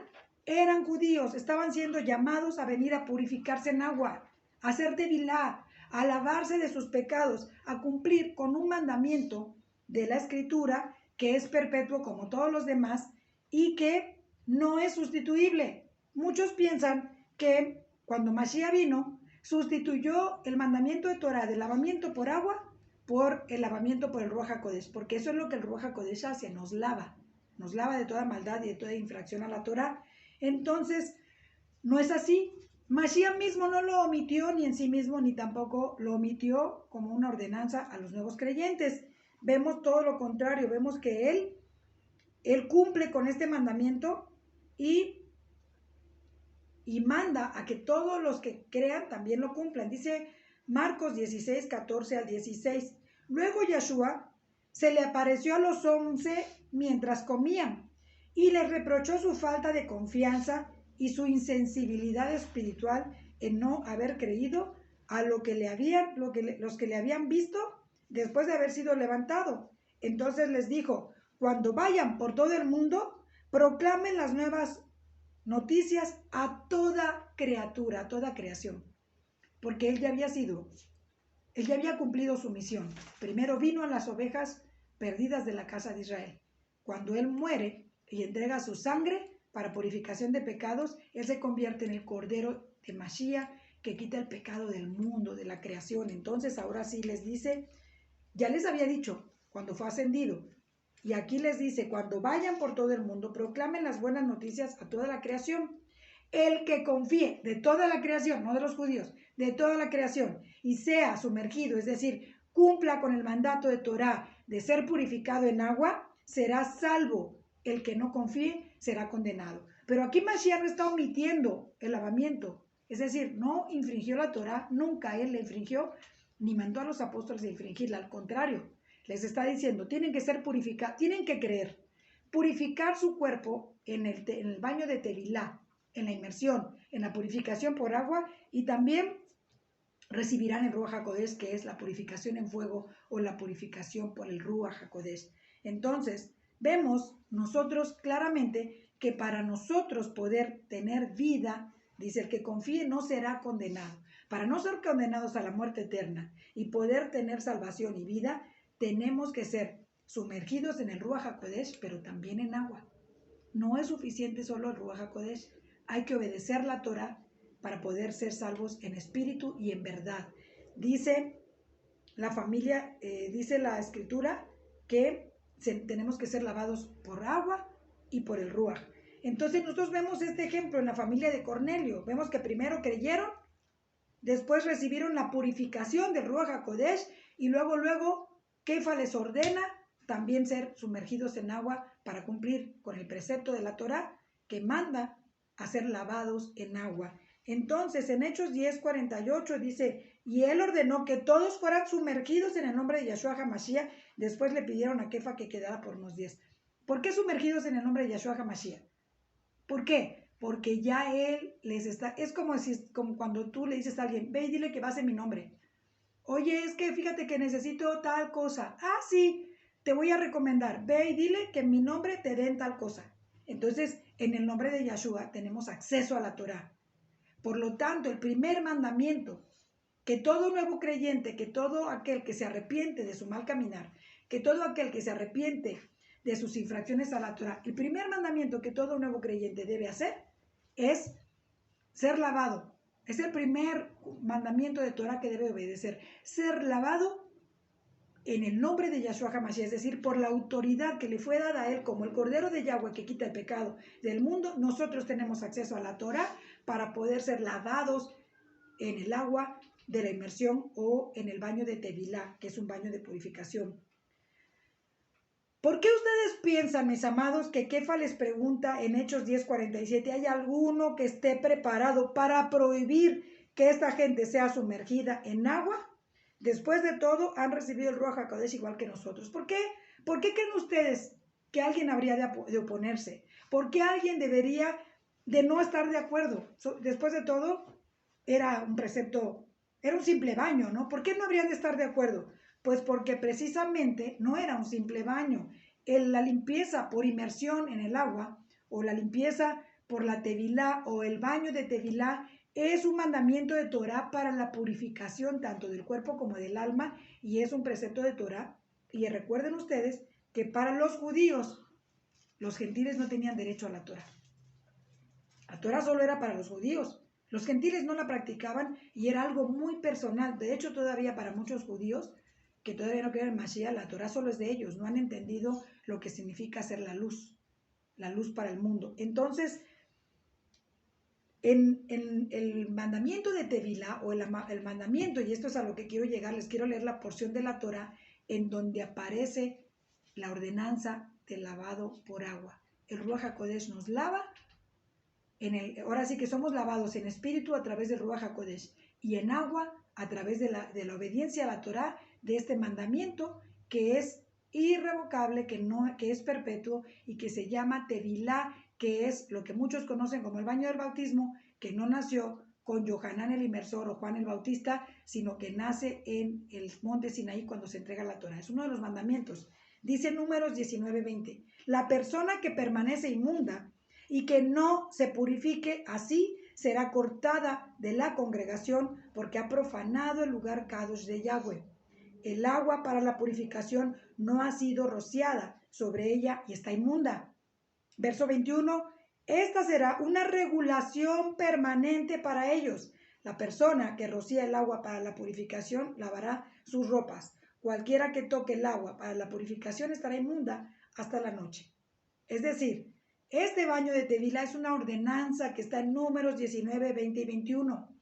eran judíos, estaban siendo llamados a venir a purificarse en agua, a hacer tevilá, a lavarse de sus pecados, a cumplir con un mandamiento de la Escritura que es perpetuo como todos los demás y que no es sustituible. Muchos piensan que cuando Mashiach vino, sustituyó el mandamiento de Torah del lavamiento por agua por el lavamiento por el Ruach HaKodesh, porque eso es lo que el Ruach HaKodesh hace, nos lava de toda maldad y de toda infracción a la Torah. Entonces, no es así. Mashiach mismo no lo omitió ni en sí mismo, ni tampoco lo omitió como una ordenanza a los nuevos creyentes. Vemos todo lo contrario, vemos que él cumple con este mandamiento y manda a que todos los que crean también lo cumplan. Dice Marcos 16, 14 al 16. Luego Yeshua se le apareció a los 11 mientras comían y les reprochó su falta de confianza y su insensibilidad espiritual en no haber creído a los que le habían visto después de haber sido levantado. Entonces les dijo: cuando vayan por todo el mundo, proclamen las nuevas noticias a toda criatura, a toda creación, porque él ya había cumplido su misión. Primero vino a las ovejas perdidas de la casa de Israel. Cuando él muere y entrega su sangre para purificación de pecados, él se convierte en el Cordero de Mashiach que quita el pecado del mundo, de la creación. Entonces ahora sí les dice, ya les había dicho cuando fue ascendido, y aquí les dice: cuando vayan por todo el mundo, proclamen las buenas noticias a toda la creación. El que confíe, de toda la creación, no de los judíos, de toda la creación, y sea sumergido, es decir, cumpla con el mandato de Torah de ser purificado en agua, será salvo. El que no confíe será condenado. Pero aquí Mashiach no está omitiendo el lavamiento, es decir, no infringió la Torah, nunca él la infringió, ni mandó a los apóstoles a infringirla, al contrario. Les está diciendo, tienen que ser purificados, tienen que creer, purificar su cuerpo en el baño de Tevilá, en la inmersión, en la purificación por agua, y también recibirán el Ruach HaKodesh, que es la purificación en fuego o la purificación por el Ruach HaKodesh. Entonces, vemos nosotros claramente que para nosotros poder tener vida, dice: el que confíe no será condenado. Para no ser condenados a la muerte eterna y poder tener salvación y vida, tenemos que ser sumergidos en el Ruach HaKodesh, pero también en agua. No es suficiente solo el Ruach HaKodesh. Hay que obedecer la Torah para poder ser salvos en espíritu y en verdad. Dice la familia, dice la Escritura que tenemos que ser lavados por agua y por el Ruach. Entonces nosotros vemos este ejemplo en la familia de Cornelio. Vemos que primero creyeron, después recibieron la purificación del Ruach HaKodesh y luego Kefa les ordena también ser sumergidos en agua para cumplir con el precepto de la Torah que manda a ser lavados en agua. Entonces, en Hechos 10:48 dice: y él ordenó que todos fueran sumergidos en el nombre de Yeshua HaMashiach. Después le pidieron a Kefa que quedara por unos días. ¿Por qué sumergidos en el nombre de Yeshua HaMashiach? ¿Por qué? Porque ya él les está... Es como cuando tú le dices a alguien: ve y dile que vas en mi nombre. Oye, es que fíjate que necesito tal cosa. Ah, sí, te voy a recomendar. Ve y dile que en mi nombre te den tal cosa. Entonces, en el nombre de Yeshua tenemos acceso a la Torah. Por lo tanto, el primer mandamiento, que todo nuevo creyente, que todo aquel que se arrepiente de su mal caminar, que todo aquel que se arrepiente de sus infracciones a la Torah, el primer mandamiento que todo nuevo creyente debe hacer es ser lavado. Es el primer mandamiento de Torah que debe obedecer. Ser lavado en el nombre de Yeshua HaMashiach, es decir, por la autoridad que le fue dada a él como el Cordero de Yahweh que quita el pecado del mundo. Nosotros tenemos acceso a la Torah para poder ser lavados en el agua de la inmersión o en el baño de Tevilá, que es un baño de purificación. ¿Por qué ustedes piensan, mis amados, que Kefa les pregunta en Hechos 10:47, ¿hay alguno que esté preparado para prohibir que esta gente sea sumergida en agua? Después de todo, han recibido el Ruach HaKodesh igual que nosotros. ¿Por qué? ¿Por qué creen ustedes que alguien habría de oponerse? ¿Por qué alguien debería de no estar de acuerdo? Después de todo, era un precepto, era un simple baño, ¿no? ¿Por qué no habrían de estar de acuerdo? Pues porque precisamente no era un simple baño. La limpieza por inmersión en el agua o la limpieza por la tevilá o el baño de tevilá es un mandamiento de Torah para la purificación tanto del cuerpo como del alma y es un precepto de Torah. Y recuerden ustedes que para los judíos los gentiles no tenían derecho a la Torah. La Torah solo era para los judíos. Los gentiles no la practicaban y era algo muy personal. De hecho, todavía para muchos judíos que todavía no creen en Mashiach, la Torah solo es de ellos. No han entendido lo que significa ser la luz para el mundo. Entonces, en el mandamiento de Tevilá, o el mandamiento, y esto es a lo que quiero llegar, les quiero leer la porción de la Torah en donde aparece la ordenanza del lavado por agua. El Ruach HaKodesh nos lava, ahora sí que somos lavados en espíritu a través del Ruach HaKodesh y en agua a través de la obediencia a la Torah, de este mandamiento que es irrevocable, que es perpetuo y que se llama Tevilá, que es lo que muchos conocen como el baño del bautismo, que no nació con Yohanan el Inmersor o Juan el Bautista, sino que nace en el monte Sinaí cuando se entrega la Torah. Es uno de los mandamientos. Dice Números 19:20, la persona que permanece inmunda y que no se purifique así será cortada de la congregación porque ha profanado el lugar Kadosh de Yahweh. El agua para la purificación no ha sido rociada sobre ella y está inmunda. Verso 21, esta será una regulación permanente para ellos. La persona que rocía el agua para la purificación lavará sus ropas. Cualquiera que toque el agua para la purificación estará inmunda hasta la noche. Es decir, este baño de Tevilá es una ordenanza que está en Números 19, 20 y 21.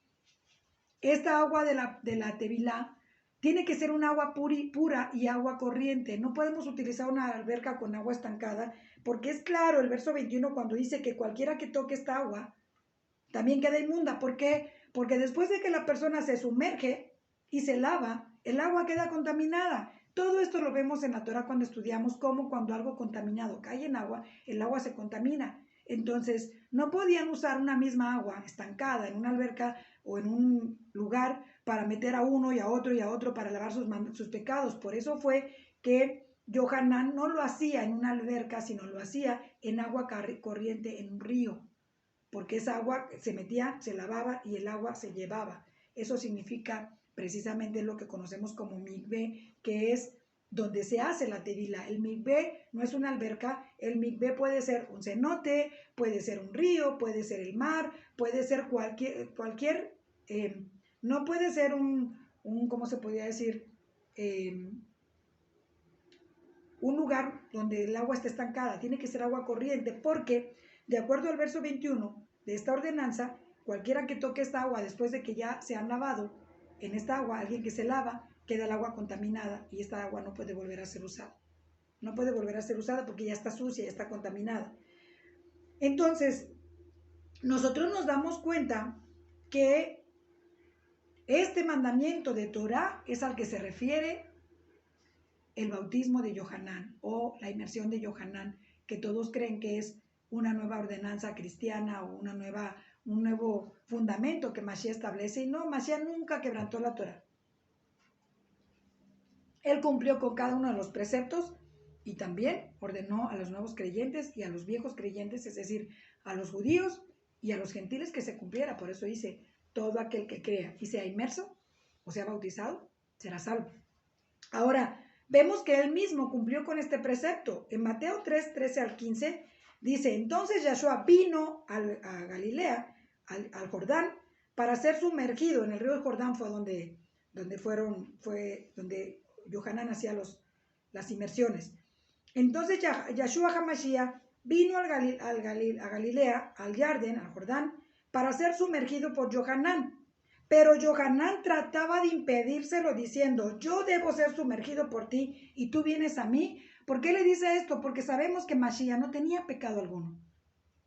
Esta agua de la Tevilá tiene que ser un agua pura y agua corriente. No podemos utilizar una alberca con agua estancada, porque es claro el verso 21 cuando dice que cualquiera que toque esta agua también queda inmunda. ¿Por qué? Porque después de que la persona se sumerge y se lava, el agua queda contaminada. Todo esto lo vemos en la Torah cuando estudiamos cómo cuando algo contaminado cae en agua, el agua se contamina. Entonces, no podían usar una misma agua estancada en una alberca o en un lugar para meter a uno y a otro para lavar sus pecados. Por eso fue que Yohanan no lo hacía en una alberca, sino lo hacía en agua corriente, en un río, porque esa agua se metía, se lavaba y el agua se llevaba. Eso significa precisamente lo que conocemos como mikvé, que es donde se hace la tevilá. El mikvé no es una alberca, el mikvé puede ser un cenote, puede ser un río, puede ser el mar, puede ser cualquier no puede ser ¿cómo se podría decir? Un lugar donde el agua esté estancada, tiene que ser agua corriente, porque de acuerdo al verso 21 de esta ordenanza, cualquiera que toque esta agua después de que ya se han lavado, en esta agua, alguien que se lava, queda el agua contaminada y esta agua no puede volver a ser usada. No puede volver a ser usada porque ya está sucia, ya está contaminada. Entonces, nosotros nos damos cuenta que este mandamiento de Torah es al que se refiere el bautismo de Yohanan o la inmersión de Yohanan, que todos creen que es una nueva ordenanza cristiana o un nuevo fundamento que Mashiach establece. Y no, Mashiach nunca quebrantó la Torah. Él cumplió con cada uno de los preceptos y también ordenó a los nuevos creyentes y a los viejos creyentes, es decir, a los judíos y a los gentiles que se cumpliera. Por eso dice, todo aquel que crea y sea inmerso o sea bautizado, será salvo. Ahora, vemos que él mismo cumplió con este precepto. En Mateo 3, 13 al 15, dice, entonces Yahshua vino a Galilea, al Jordán, para ser sumergido. En el río Jordán fue donde Yohanan hacía las inmersiones. Entonces Yahshua HaMashiach vino a Galilea, al Jardín, al Jordán, para ser sumergido por Yohanan. Pero Yohanan trataba de impedírselo diciendo, yo debo ser sumergido por ti y tú vienes a mí. ¿Por qué le dice esto? Porque sabemos que Mashiach no tenía pecado alguno.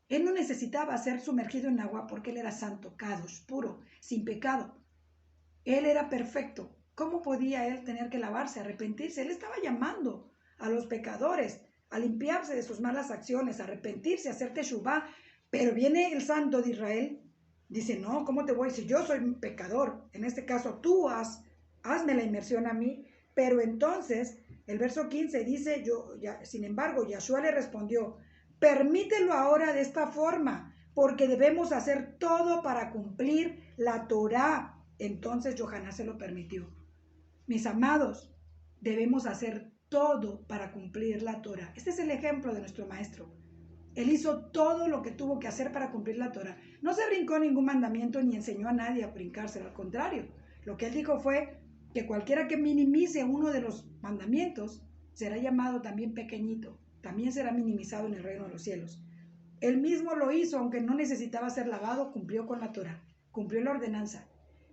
Él no necesitaba ser sumergido en agua porque él era santo, kadosh, puro, sin pecado. Él era perfecto. ¿Cómo podía él tener que lavarse, arrepentirse? Él estaba llamando a los pecadores a limpiarse de sus malas acciones, a arrepentirse, a hacer teshuvá. Pero viene el santo de Israel, dice, no, ¿cómo te voy a decir? Yo soy un pecador. En este caso, tú hazme la inmersión a mí. Pero entonces, el verso 15 dice, sin embargo, Yahshua le respondió, permítelo ahora de esta forma, porque debemos hacer todo para cumplir la Torá. Entonces Yohaná se lo permitió. Mis amados, debemos hacer todo para cumplir la Torá. Este es el ejemplo de nuestro maestro. Él hizo todo lo que tuvo que hacer para cumplir la Torá. No se brincó ningún mandamiento ni enseñó a nadie a brincárselo. Al contrario, lo que él dijo fue que cualquiera que minimice uno de los mandamientos será llamado también pequeñito. También será minimizado en el reino de los cielos. Él mismo lo hizo, aunque no necesitaba ser lavado, cumplió con la Torá, cumplió la ordenanza.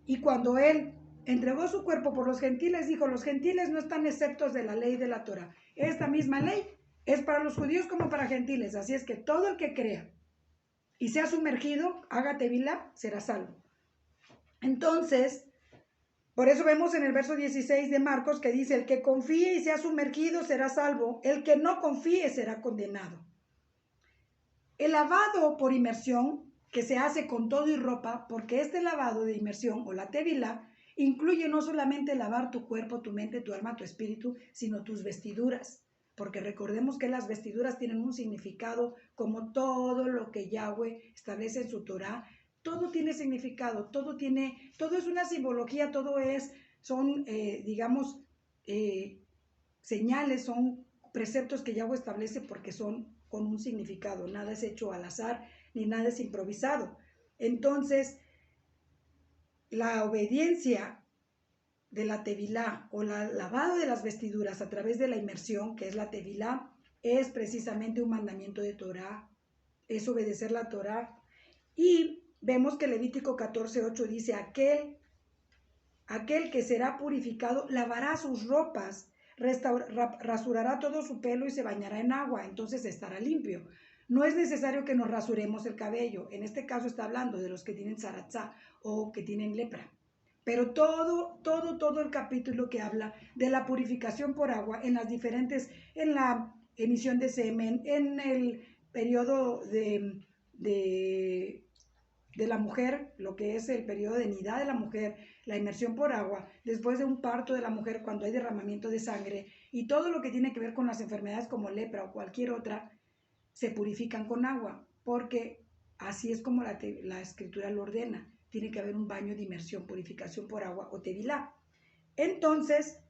Y cuando él entregó su cuerpo por los gentiles, dijo, los gentiles no están exceptos de la ley de la Torá. Esta misma ley es para los judíos como para gentiles. Así es que todo el que crea y sea sumergido, haga tevilá, será salvo. Entonces, por eso vemos en el verso 16 de Marcos que dice, el que confíe y sea sumergido será salvo, el que no confíe será condenado. El lavado por inmersión, que se hace con todo y ropa, porque este lavado de inmersión o la tevilá incluye no solamente lavar tu cuerpo, tu mente, tu alma, tu espíritu, sino tus vestiduras. Porque recordemos que las vestiduras tienen un significado, como todo lo que Yahweh establece en su Torá. Todo tiene significado, todo es una simbología, son señales, son preceptos que Yahweh establece porque son con un significado. Nada es hecho al azar, ni nada es improvisado. Entonces, la obediencia de la tevilá o el lavado de las vestiduras a través de la inmersión, que es la tevilá, es precisamente un mandamiento de Torá, es obedecer la Torá. Y vemos que Levítico 14:8 dice, aquel que será purificado lavará sus ropas, rasurará todo su pelo y se bañará en agua, entonces estará limpio. No es necesario que nos rasuremos el cabello. En este caso está hablando de los que tienen zaratzá o que tienen lepra. Pero todo el capítulo que habla de la purificación por agua en la emisión de semen, en el periodo de la mujer, lo que es el periodo de nidad de la mujer, la inmersión por agua, después de un parto de la mujer cuando hay derramamiento de sangre y todo lo que tiene que ver con las enfermedades como lepra o cualquier otra, se purifican con agua, porque así es como la escritura lo ordena. Tiene que haber un baño de inmersión, purificación por agua o tevilá. Entonces,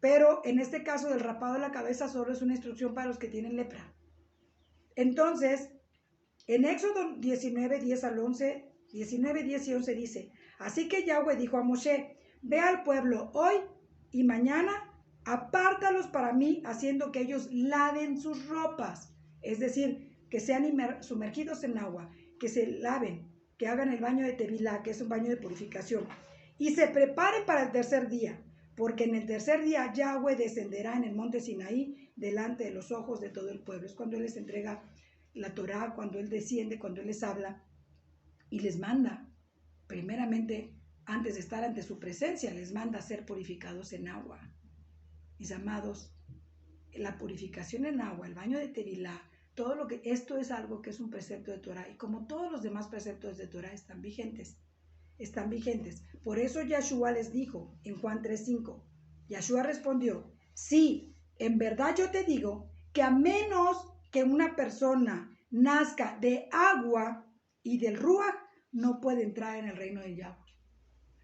pero en este caso del rapado de la cabeza solo es una instrucción para los que tienen lepra. Entonces, en Éxodo 19, 10 al 11, 19, 10 y 11 dice, así que Yahweh dijo a Moshe, ve al pueblo hoy y mañana, apártalos para mí, haciendo que ellos laven sus ropas, es decir, que sean sumergidos en agua, que se laven, que hagan el baño de tevilá, que es un baño de purificación, y se preparen para el tercer día, porque en el tercer día Yahweh descenderá en el monte Sinaí delante de los ojos de todo el pueblo. Es cuando Él les entrega la Torá, cuando Él desciende, cuando Él les habla y les manda, primeramente, antes de estar ante su presencia, les manda a ser purificados en agua. Mis amados, la purificación en agua, el baño de tevilá, esto es algo que es un precepto de Torá, y como todos los demás preceptos de Torá están vigentes. Por eso Yahshua les dijo en Juan 3:5, Yahshua respondió, sí, en verdad yo te digo que a menos que una persona nazca de agua y del ruach, no puede entrar en el reino de Yahweh.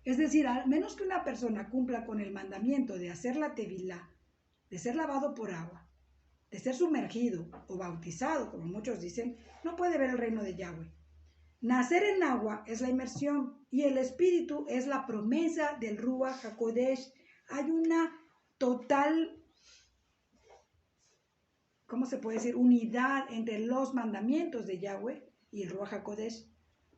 Es decir, a menos que una persona cumpla con el mandamiento de hacer la tevilá, de ser lavado por agua, de ser sumergido o bautizado, como muchos dicen, no puede ver el reino de Yahweh. Nacer en agua es la inmersión y el espíritu es la promesa del Ruach HaKodesh. Hay una total, ¿cómo se puede decir?, unidad entre los mandamientos de Yahweh y el Ruach HaKodesh,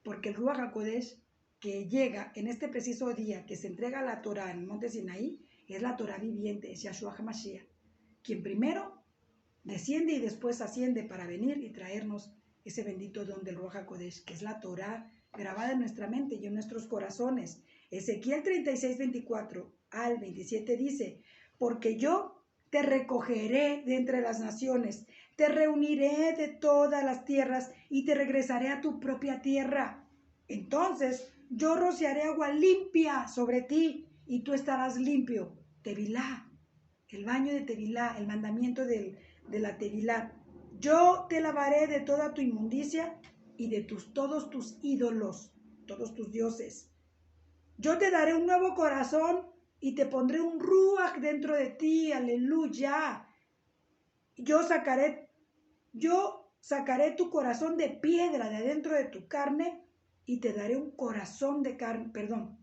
porque el Ruach HaKodesh que llega en este preciso día que se entrega la Torah en el monte Sinaí, es la Torah viviente, es Yahshua HaMashiach, quien primero desciende y después asciende para venir y traernos ese bendito don del Ruach HaKodesh, que es la Torah grabada en nuestra mente y en nuestros corazones. Ezequiel 36, 24 al 27 dice, porque yo te recogeré de entre las naciones, te reuniré de todas las tierras y te regresaré a tu propia tierra. Entonces yo rociaré agua limpia sobre ti y tú estarás limpio. Tevilá, el baño de Tevilá, el mandamiento de la Tevilá. Yo te lavaré de toda tu inmundicia y de todos tus ídolos, todos tus dioses. Yo te daré un nuevo corazón y te pondré un ruach dentro de ti, aleluya. Yo sacaré tu corazón de piedra de adentro de tu carne y te daré un corazón de carne, perdón,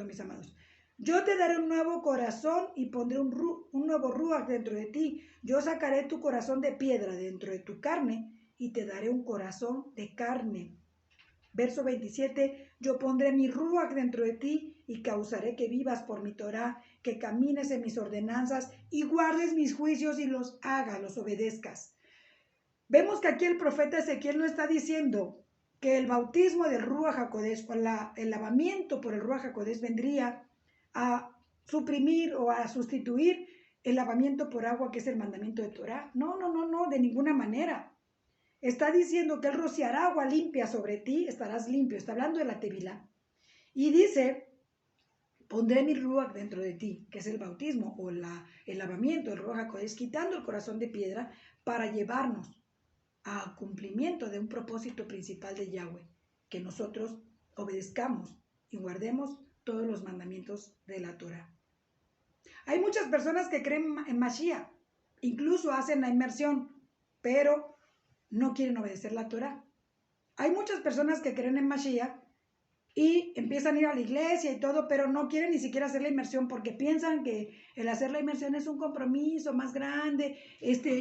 mis amados. Yo te daré un nuevo corazón y pondré un nuevo ruach dentro de ti. Yo sacaré tu corazón de piedra dentro de tu carne y te daré un corazón de carne. Verso 27, yo pondré mi ruach dentro de ti y causaré que vivas por mi Torah, que camines en mis ordenanzas y guardes mis juicios y los hagas, los obedezcas. Vemos que aquí el profeta Ezequiel no está diciendo que el bautismo del Ruach HaKodesh o el lavamiento por el Ruach HaKodesh vendría a suprimir o a sustituir el lavamiento por agua, que es el mandamiento de Torah. No, de ninguna manera. Está diciendo que Él rociará agua limpia sobre ti, estarás limpio. Está hablando de la Tevilá. Y dice, pondré mi Ruach dentro de ti, que es el bautismo o el lavamiento del Ruach HaKodesh, quitando el corazón de piedra para llevarnos a cumplimiento de un propósito principal de Yahweh, que nosotros obedezcamos y guardemos todos los mandamientos de la Torah. Hay muchas personas que creen en Mashiach, incluso hacen la inmersión, pero no quieren obedecer la Torah. Hay muchas personas que creen en Mashiach y empiezan a ir a la iglesia y todo, pero no quieren ni siquiera hacer la inmersión porque piensan que el hacer la inmersión es un compromiso más grande,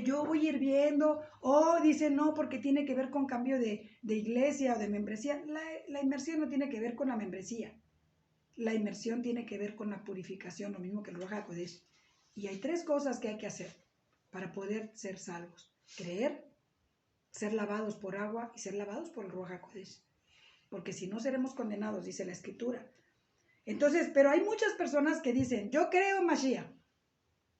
yo voy a ir viendo, o dicen no, porque tiene que ver con cambio de iglesia o de membresía. La inmersión no tiene que ver con la membresía. La inmersión tiene que ver con la purificación, lo mismo que el Ruach HaKodesh. Y hay 3 cosas que hay que hacer para poder ser salvos: creer, ser lavados por agua y ser lavados por el Ruach HaKodesh. Porque si no seremos condenados, dice la Escritura. Entonces, pero hay muchas personas que dicen, yo creo en Mashiach,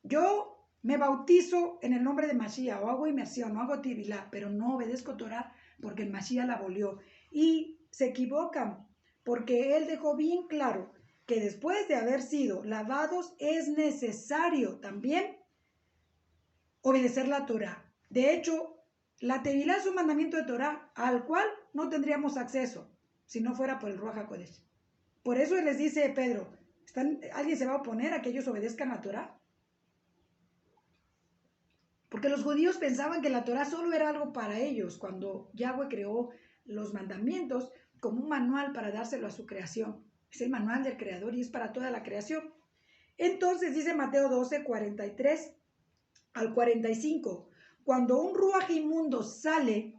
yo me bautizo en el nombre de Mashiach, o hago inmersión, o hago Tevilá, pero no obedezco Torah porque el Mashiach la abolió. Y se equivocan, porque él dejó bien claro que después de haber sido lavados es necesario también obedecer la Torah. De hecho, la Tevilá es un mandamiento de Torah al cual no tendríamos acceso si no fuera por el Ruach HaKodesh. Por eso les dice Pedro, ¿alguien se va a oponer a que ellos obedezcan la Torah? Porque los judíos pensaban que la Torah solo era algo para ellos, cuando Yahweh creó los mandamientos como un manual para dárselo a su creación. Es el manual del Creador y es para toda la creación. Entonces dice Mateo 12, 43 al 45, cuando un ruaj inmundo sale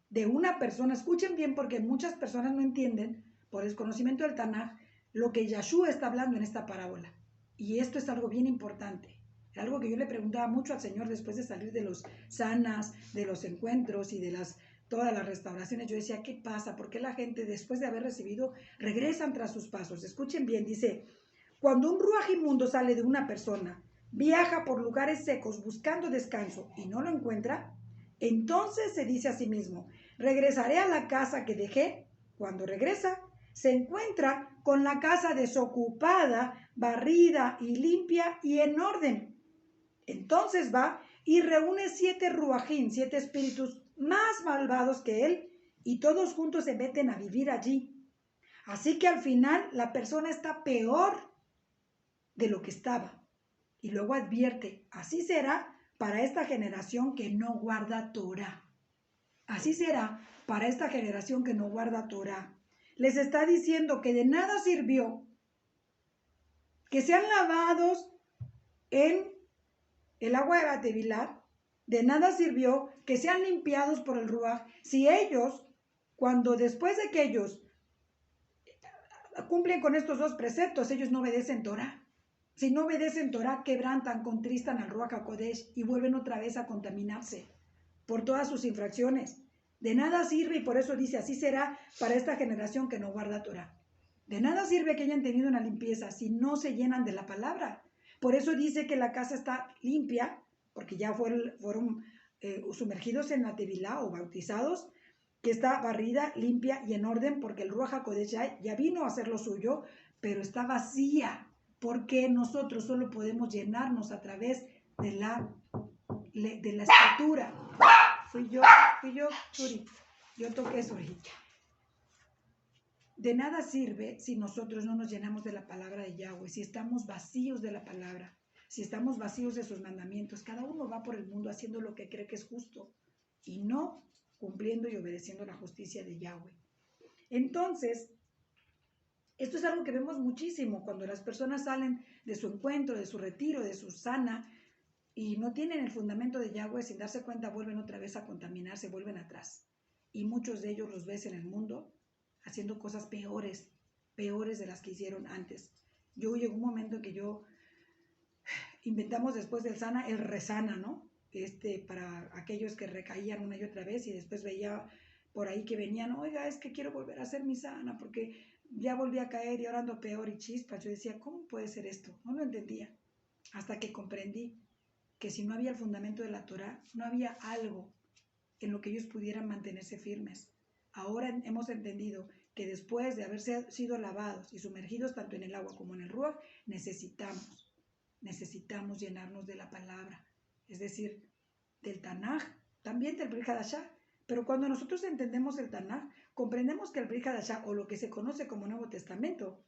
de una persona, escuchen bien porque muchas personas no entienden por desconocimiento del Tanaj lo que Yahshua está hablando en esta parábola. Y esto es algo bien importante. Era algo que yo le preguntaba mucho al Señor después de salir de los sanas, de los encuentros y de todas las restauraciones. Yo decía, ¿qué pasa? ¿Por qué la gente después de haber recibido regresan tras sus pasos? Escuchen bien, dice, cuando un ruaj inmundo sale de una persona, viaja por lugares secos buscando descanso y no lo encuentra, entonces se dice a sí mismo, regresaré a la casa que dejé. Cuando regresa, se encuentra con la casa desocupada, barrida y limpia y en orden. Entonces va y reúne 7 ruajín, 7 espíritus más malvados que él, y todos juntos se meten a vivir allí. Así que al final la persona está peor de lo que estaba. Y luego advierte, así será para esta generación que no guarda Torah. Así será para esta generación que no guarda Torah. Les está diciendo que de nada sirvió que sean lavados en el agua de la Tevilá, de nada sirvió que sean limpiados por el Ruach, si ellos, cuando después de que ellos cumplen con estos 2 preceptos, ellos no obedecen Torah. Si no obedecen Torah, quebrantan, contristan al Ruach HaKodesh y vuelven otra vez a contaminarse por todas sus infracciones. De nada sirve, y por eso dice, así será para esta generación que no guarda Torah. De nada sirve que hayan tenido una limpieza si no se llenan de la palabra. Por eso dice que la casa está limpia, porque ya fueron sumergidos en la Tevilá o bautizados, que está barrida, limpia y en orden, porque el Ruach HaKodesh ya vino a hacer lo suyo, pero está vacía. porque nosotros solo podemos llenarnos a través de la escritura. Fui yo, Suri. Yo toqué Suri. De nada sirve si nosotros no nos llenamos de la palabra de Yahweh, si estamos vacíos de la palabra, si estamos vacíos de sus mandamientos. Cada uno va por el mundo haciendo lo que cree que es justo y no cumpliendo y obedeciendo la justicia de Yahweh. Entonces, esto es algo que vemos muchísimo cuando las personas salen de su encuentro, de su retiro, de su sana, y no tienen el fundamento de Yahweh, sin darse cuenta vuelven otra vez a contaminarse, vuelven atrás. Y muchos de ellos los ves en el mundo haciendo cosas peores de las que hicieron antes. Llegó un momento en que inventamos después del sana el resana, ¿no? Para aquellos que recaían una y otra vez y después veía por ahí que venían, oiga, es que quiero volver a hacer mi sana porque ya volví a caer y ahora ando peor y chispas. Yo decía, ¿cómo puede ser esto? No lo entendía. Hasta que comprendí que si no había el fundamento de la Torah, no había algo en lo que ellos pudieran mantenerse firmes. Ahora hemos entendido que después de haber sido lavados y sumergidos tanto en el agua como en el ruaj, necesitamos llenarnos de la palabra, es decir, del Tanaj, también del Brit Hadashah. Pero cuando nosotros entendemos el Tanaj, comprendemos que el Brit Hadashah, o lo que se conoce como Nuevo Testamento,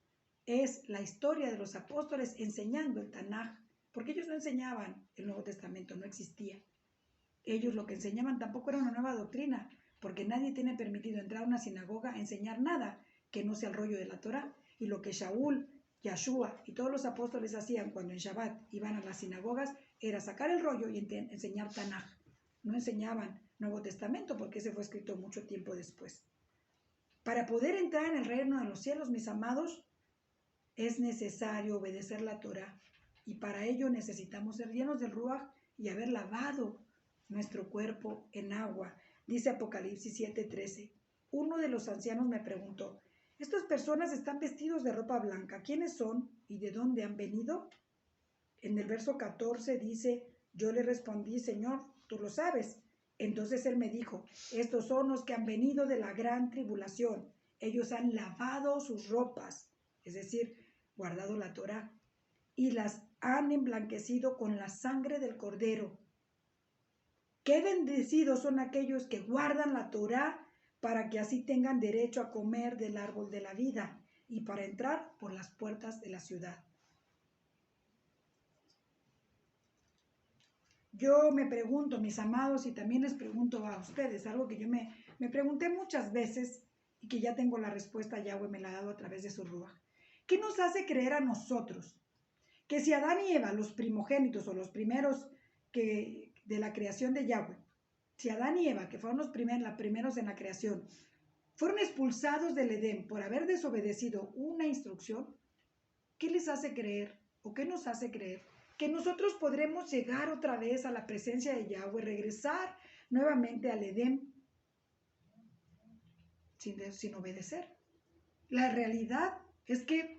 es la historia de los apóstoles enseñando el Tanaj, porque ellos no enseñaban el Nuevo Testamento, no existía. Ellos lo que enseñaban tampoco era una nueva doctrina, porque nadie tiene permitido entrar a una sinagoga a enseñar nada que no sea el rollo de la Torah. Y lo que Shaul, Yahshua y todos los apóstoles hacían cuando en Shabbat iban a las sinagogas era sacar el rollo y enseñar Tanaj. No enseñaban Nuevo Testamento porque ese fue escrito mucho tiempo después. Para poder entrar en el reino de los cielos, mis amados, es necesario obedecer la Torah. Y para ello necesitamos ser llenos del Ruaj y haber lavado nuestro cuerpo en agua. Dice Apocalipsis 7:13. Uno de los ancianos me preguntó, ¿estas personas están vestidos de ropa blanca? ¿Quiénes son y de dónde han venido? En el verso 14 dice, yo le respondí, Señor, tú lo sabes. Entonces él me dijo, estos son los que han venido de la gran tribulación. Ellos han lavado sus ropas, es decir, guardado la Torah, y las han emblanquecido con la sangre del Cordero. Qué bendecidos son aquellos que guardan la Torah para que así tengan derecho a comer del árbol de la vida y para entrar por las puertas de la ciudad. Yo me pregunto, mis amados, y también les pregunto a ustedes, algo que yo me pregunté muchas veces y que ya tengo la respuesta, Yahweh me la ha dado a través de su Ruaj. ¿Qué nos hace creer a nosotros que si Adán y Eva, los primogénitos o los primeros de la creación de Yahweh, si Adán y Eva, que fueron los primeros en la creación, fueron expulsados del Edén por haber desobedecido una instrucción, ¿qué les hace creer o qué nos hace creer que nosotros podremos llegar otra vez a la presencia de Yahweh, regresar nuevamente al Edén sin obedecer? La realidad es que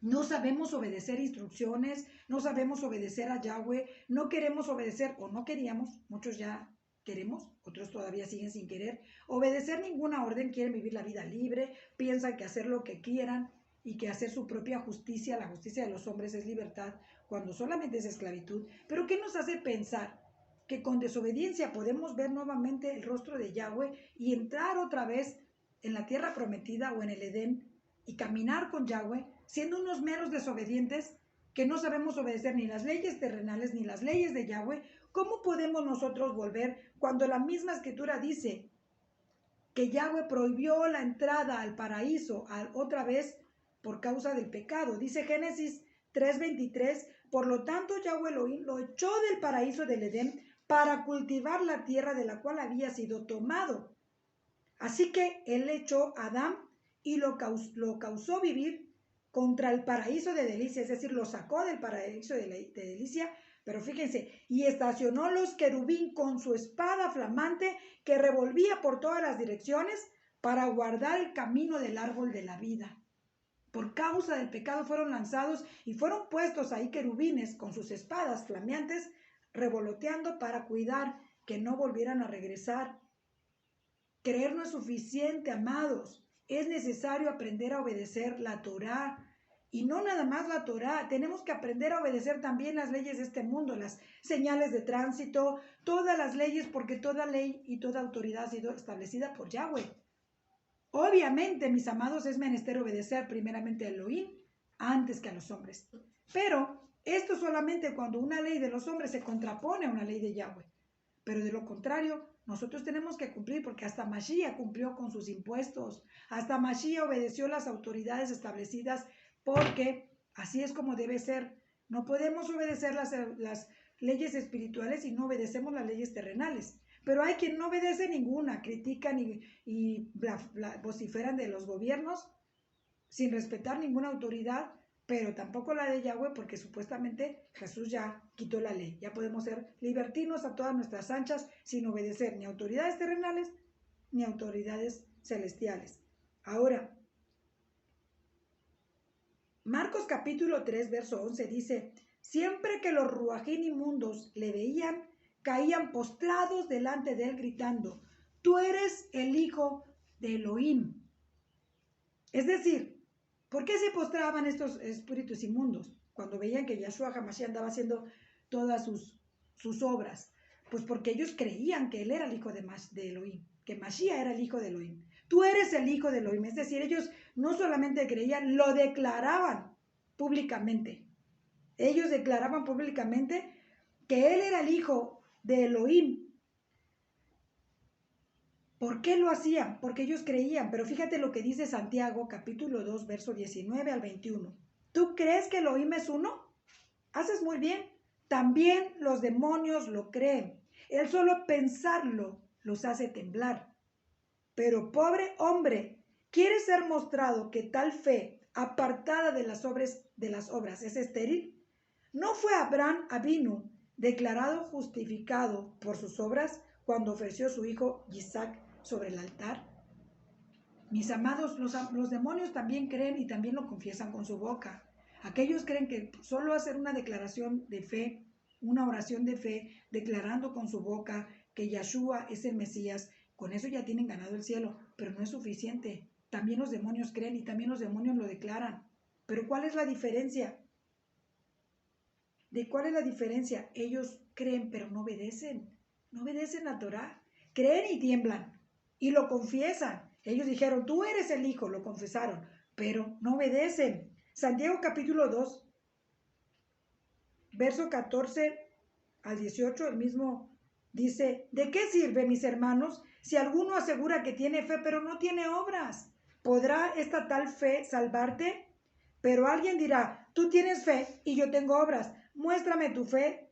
no sabemos obedecer instrucciones, no sabemos obedecer a Yahweh, no queremos obedecer o no queríamos, muchos ya queremos, otros todavía siguen sin querer obedecer ninguna orden, quieren vivir la vida libre, piensan que hacer lo que quieran y que hacer su propia justicia, la justicia de los hombres es libertad, cuando solamente es esclavitud. Pero ¿qué nos hace pensar que con desobediencia podemos ver nuevamente el rostro de Yahweh y entrar otra vez en la tierra prometida o en el Edén y caminar con Yahweh, siendo unos meros desobedientes que no sabemos obedecer ni las leyes terrenales ni las leyes de Yahweh? ¿Cómo podemos nosotros volver cuando la misma escritura dice que Yahweh prohibió la entrada al paraíso otra vez por causa del pecado? Dice Génesis 3:23, por lo tanto Yahweh lo echó del paraíso del Edén para cultivar la tierra de la cual había sido tomado. Así que él echó a Adán y lo causó vivir contra el paraíso de delicia, es decir, lo sacó del paraíso de delicia, pero fíjense, y estacionó los querubín con su espada flamante que revolvía por todas las direcciones para guardar el camino del árbol de la vida. Por causa del pecado fueron lanzados y fueron puestos ahí querubines con sus espadas flameantes revoloteando para cuidar que no volvieran a regresar. Creer no es suficiente, amados. Es necesario aprender a obedecer la Torá Y no nada más la Torá, tenemos que aprender a obedecer también las leyes de este mundo, las señales de tránsito, todas las leyes, porque toda ley y toda autoridad ha sido establecida por Yahweh. Obviamente, mis amados, es menester obedecer primeramente a Elohim antes que a los hombres. Pero esto solamente cuando una ley de los hombres se contrapone a una ley de Yahweh. Pero de lo contrario, nosotros tenemos que cumplir, porque hasta Mashiach cumplió con sus impuestos, hasta Mashiach obedeció las autoridades establecidas, porque así es como debe ser. No podemos obedecer las leyes espirituales y no obedecemos las leyes terrenales. Pero hay quien no obedece ninguna, critican y vociferan de los gobiernos sin respetar ninguna autoridad, pero tampoco la de Yahweh, porque supuestamente Jesús ya quitó la ley. Ya podemos ser libertinos a todas nuestras anchas sin obedecer ni autoridades terrenales ni autoridades celestiales. Ahora, Marcos capítulo 3, verso 11 dice, siempre que los ruajín inmundos le veían, caían postrados delante de él gritando, tú eres el hijo de Elohim. Es decir, ¿por qué se postraban estos espíritus inmundos cuando veían que Yahshua HaMashiach andaba haciendo todas sus obras? Pues porque ellos creían que él era el hijo de Elohim, que Mashiach era el hijo de Elohim. Tú eres el hijo de Elohim. Es decir, ellos no solamente creían, lo declaraban públicamente. Ellos declaraban públicamente que él era el hijo de Elohim. ¿Por qué lo hacían? Porque ellos creían. Pero fíjate lo que dice Santiago, capítulo 2, verso 19 al 21. ¿Tú crees que Elohim es uno? Haces muy bien. También los demonios lo creen. El solo pensarlo los hace temblar. Pero pobre hombre, ¿quiere ser mostrado que tal fe apartada de las obras es estéril? ¿No fue Abraham Avinu declarado justificado por sus obras cuando ofreció su hijo Isaac sobre el altar? Mis amados, los demonios también creen y también lo confiesan con su boca. Aquellos creen que solo hacer una declaración de fe, una oración de fe, declarando con su boca que Yahshua es el Mesías, con eso ya tienen ganado el cielo, pero no es suficiente. También los demonios creen y también los demonios lo declaran. Pero ¿cuál es la diferencia? ¿De cuál es la diferencia? Ellos creen, pero no obedecen. No obedecen la Torá. Creen y tiemblan. Y lo confiesan. Ellos dijeron, tú eres el hijo, lo confesaron, pero no obedecen. Santiago capítulo 2, verso 14 al 18, el mismo dice, ¿de qué sirve, mis hermanos, si alguno asegura que tiene fe, pero no tiene obras? ¿Podrá esta tal fe salvarte? Pero alguien dirá, tú tienes fe y yo tengo obras. Muéstrame tu fe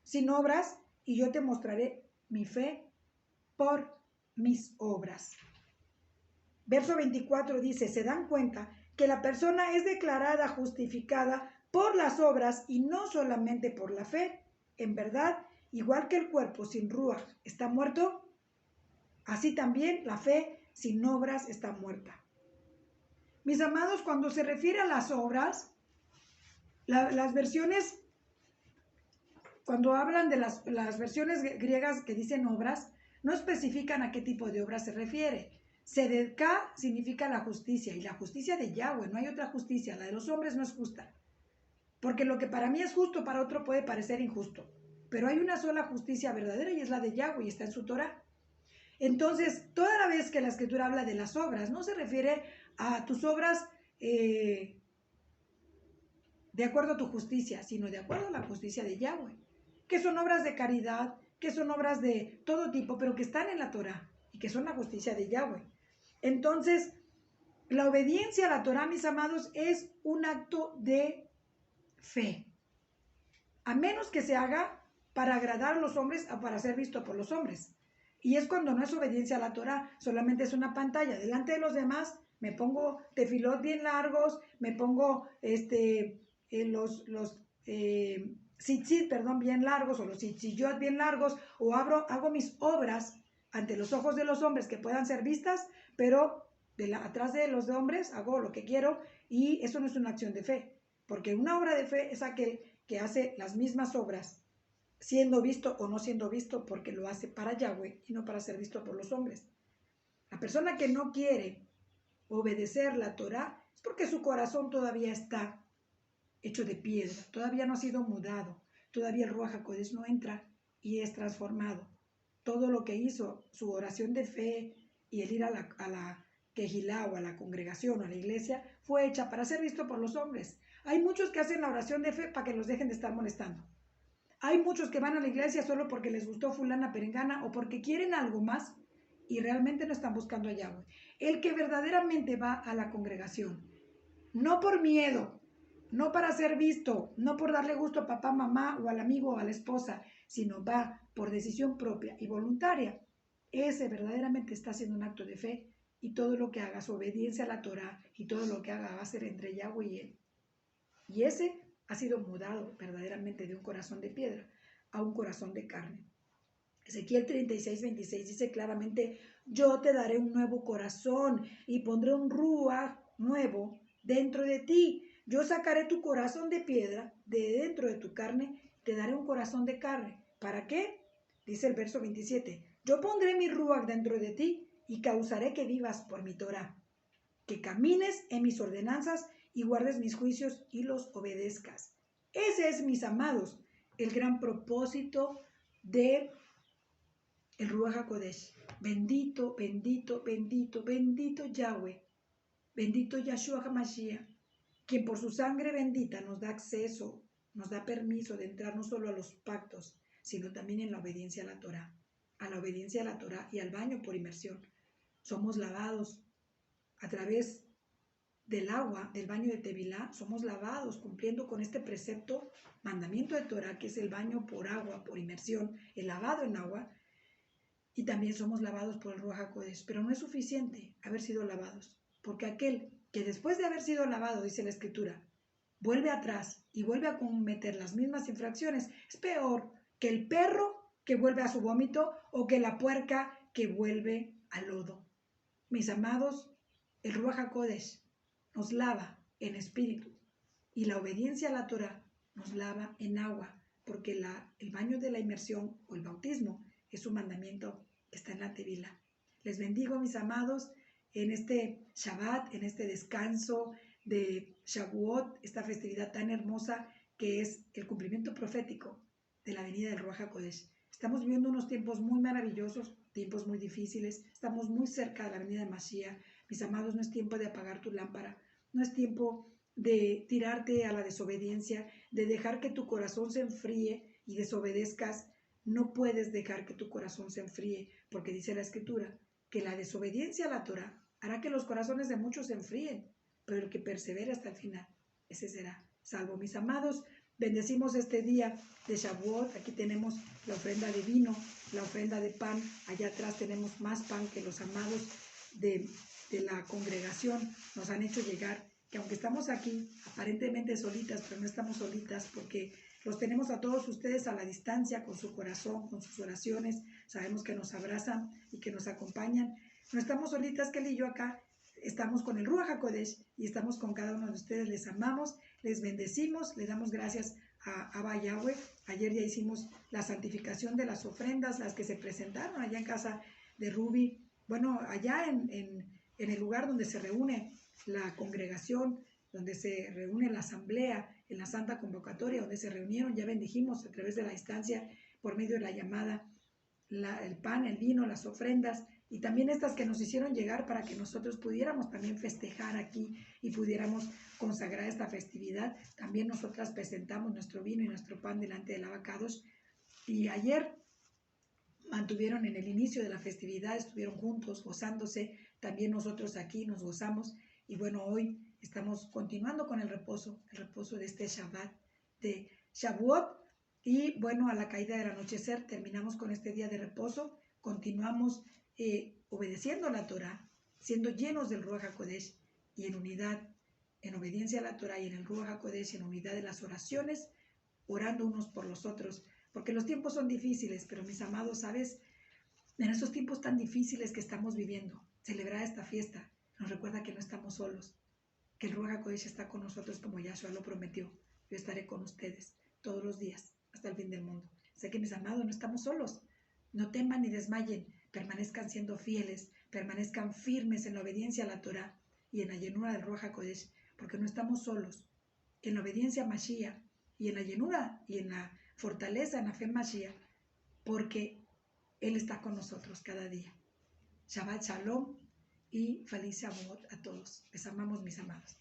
sin obras y yo te mostraré mi fe por mis obras. Verso 24 dice, se dan cuenta que la persona es declarada justificada por las obras y no solamente por la fe. En verdad, igual que el cuerpo sin ruaj está muerto, así también la fe sin obras está muerta. Mis amados, cuando se refiere a las obras, las versiones, cuando hablan de las versiones griegas que dicen obras, no especifican a qué tipo de obra se refiere. Sedeká significa la justicia, y la justicia de Yahweh, no hay otra justicia, la de los hombres no es justa. Porque lo que para mí es justo, para otro puede parecer injusto. Pero hay una sola justicia verdadera y es la de Yahweh y está en su Torah. Entonces, toda la vez que la Escritura habla de las obras, no se refiere a tus obras de acuerdo a tu justicia, sino de acuerdo a la justicia de Yahweh, que son obras de caridad, que son obras de todo tipo, pero que están en la Torah y que son la justicia de Yahweh. Entonces, la obediencia a la Torah, mis amados, es un acto de fe, a menos que se haga para agradar a los hombres o para ser visto por los hombres. Y es cuando no es obediencia a la Torah, solamente es una pantalla. Delante de los demás me pongo tefilot bien largos, me pongo los tzitzit, bien largos, o los tzitziyot bien largos, o hago mis obras ante los ojos de los hombres que puedan ser vistas, pero atrás de los hombres hago lo que quiero, y eso no es una acción de fe, porque una obra de fe es aquel que hace las mismas obras, siendo visto o no siendo visto, porque lo hace para Yahweh y no para ser visto por los hombres. La persona que no quiere obedecer la Torah es porque su corazón todavía está hecho de piedra, todavía no ha sido mudado, todavía el Ruach HaKodesh no entra y es transformado. Todo lo que hizo, su oración de fe y el ir a la Kehilá o a la congregación o a la iglesia, fue hecha para ser visto por los hombres. Hay muchos que hacen la oración de fe para que los dejen de estar molestando. Hay muchos que van a la iglesia solo porque les gustó fulana perengana o porque quieren algo más y realmente no están buscando a Yahweh. El que verdaderamente va a la congregación, no por miedo, no para ser visto, no por darle gusto a papá, mamá o al amigo o a la esposa, sino va por decisión propia y voluntaria, ese verdaderamente está haciendo un acto de fe y todo lo que haga, su obediencia a la Torah y todo lo que haga va a ser entre Yahweh y él. Y ese ha sido mudado verdaderamente de un corazón de piedra a un corazón de carne. Ezequiel 36:26 dice claramente, yo te daré un nuevo corazón y pondré un ruach nuevo dentro de ti. Yo sacaré tu corazón de piedra de dentro de tu carne, te daré un corazón de carne. ¿Para qué? Dice el verso 27, yo pondré mi ruach dentro de ti y causaré que vivas por mi Torah, que camines en mis ordenanzas y guardes mis juicios y los obedezcas. Ese es, mis amados, el gran propósito de el Ruach HaKodesh. Bendito, bendito, bendito, bendito Yahweh, bendito Yahshua HaMashiach, quien por su sangre bendita nos da acceso, nos da permiso de entrar no solo a los pactos, sino también en la obediencia a la Torah, y al baño por inmersión. Somos lavados a través del agua, del baño de Tevilá, somos lavados cumpliendo con este precepto, mandamiento de Torah, que es el baño por agua, por inmersión, el lavado en agua, y también somos lavados por el Ruach HaKodesh. Pero no es suficiente haber sido lavados, porque aquel que después de haber sido lavado, dice la Escritura, vuelve atrás y vuelve a cometer las mismas infracciones, es peor que el perro que vuelve a su vómito o que la puerca que vuelve al lodo. Mis amados, el Ruach HaKodesh nos lava en espíritu y la obediencia a la Torah nos lava en agua, porque el baño de la inmersión o el bautismo es un mandamiento que está en la Tevilá. Les bendigo, mis amados, en este Shabbat, en este descanso de Shavuot, esta festividad tan hermosa que es el cumplimiento profético de la venida del Ruach HaKodesh. Estamos viviendo unos tiempos muy maravillosos, tiempos muy difíciles, estamos muy cerca de la venida de Mashiach. Mis amados, no es tiempo de apagar tu lámpara, no es tiempo de tirarte a la desobediencia, de dejar que tu corazón se enfríe y desobedezcas. No puedes dejar que tu corazón se enfríe, porque dice la Escritura que la desobediencia a la Torah hará que los corazones de muchos se enfríen, pero el que persevere hasta el final, ese será salvo. Mis amados, bendecimos este día de Shavuot. Aquí tenemos la ofrenda de vino, la ofrenda de pan. Allá atrás tenemos más pan que los amados de la congregación nos han hecho llegar, que aunque estamos aquí aparentemente solitas, pero no estamos solitas porque los tenemos a todos ustedes a la distancia, con su corazón, con sus oraciones. Sabemos que nos abrazan y que nos acompañan. No estamos solitas, Kelly y yo acá. Estamos con el Ruach HaKodesh y estamos con cada uno de ustedes. Les amamos, les bendecimos, le damos gracias a Abba Yahweh. Ayer ya hicimos la santificación de las ofrendas, las que se presentaron allá en casa de Ruby. Bueno, allá en el lugar donde se reúne la congregación, donde se reúne la asamblea, en la santa convocatoria, donde se reunieron, ya bendijimos a través de la distancia, por medio de la llamada, el pan, el vino, las ofrendas, y también estas que nos hicieron llegar para que nosotros pudiéramos también festejar aquí y pudiéramos consagrar esta festividad. También nosotras presentamos nuestro vino y nuestro pan delante del Abba Kadosh, y ayer mantuvieron en el inicio de la festividad, estuvieron juntos gozándose, también nosotros aquí nos gozamos, y bueno, hoy estamos continuando con el reposo de este Shabbat de Shavuot, y bueno, a la caída del anochecer terminamos con este día de reposo, continuamos obedeciendo a la Torah, siendo llenos del Ruach HaKodesh y en unidad, en obediencia a la Torah y en el Ruach HaKodesh, en unidad de las oraciones, orando unos por los otros, porque los tiempos son difíciles, pero mis amados, ¿sabes? En esos tiempos tan difíciles que estamos viviendo, celebrar esta fiesta nos recuerda que no estamos solos, que el Ruach HaKodesh está con nosotros como Yahshua lo prometió. Yo estaré con ustedes todos los días hasta el fin del mundo. Sé que, mis amados, no estamos solos. No teman ni desmayen, permanezcan siendo fieles, permanezcan firmes en la obediencia a la Torah y en la llenura del Ruach HaKodesh, porque no estamos solos. En la obediencia a Mashiach y en la llenura y en la fortaleza, en la fe en Mashiach, porque Él está con nosotros cada día. Shabbat Shalom y feliz Shavuot a todos. Les amamos, mis amados.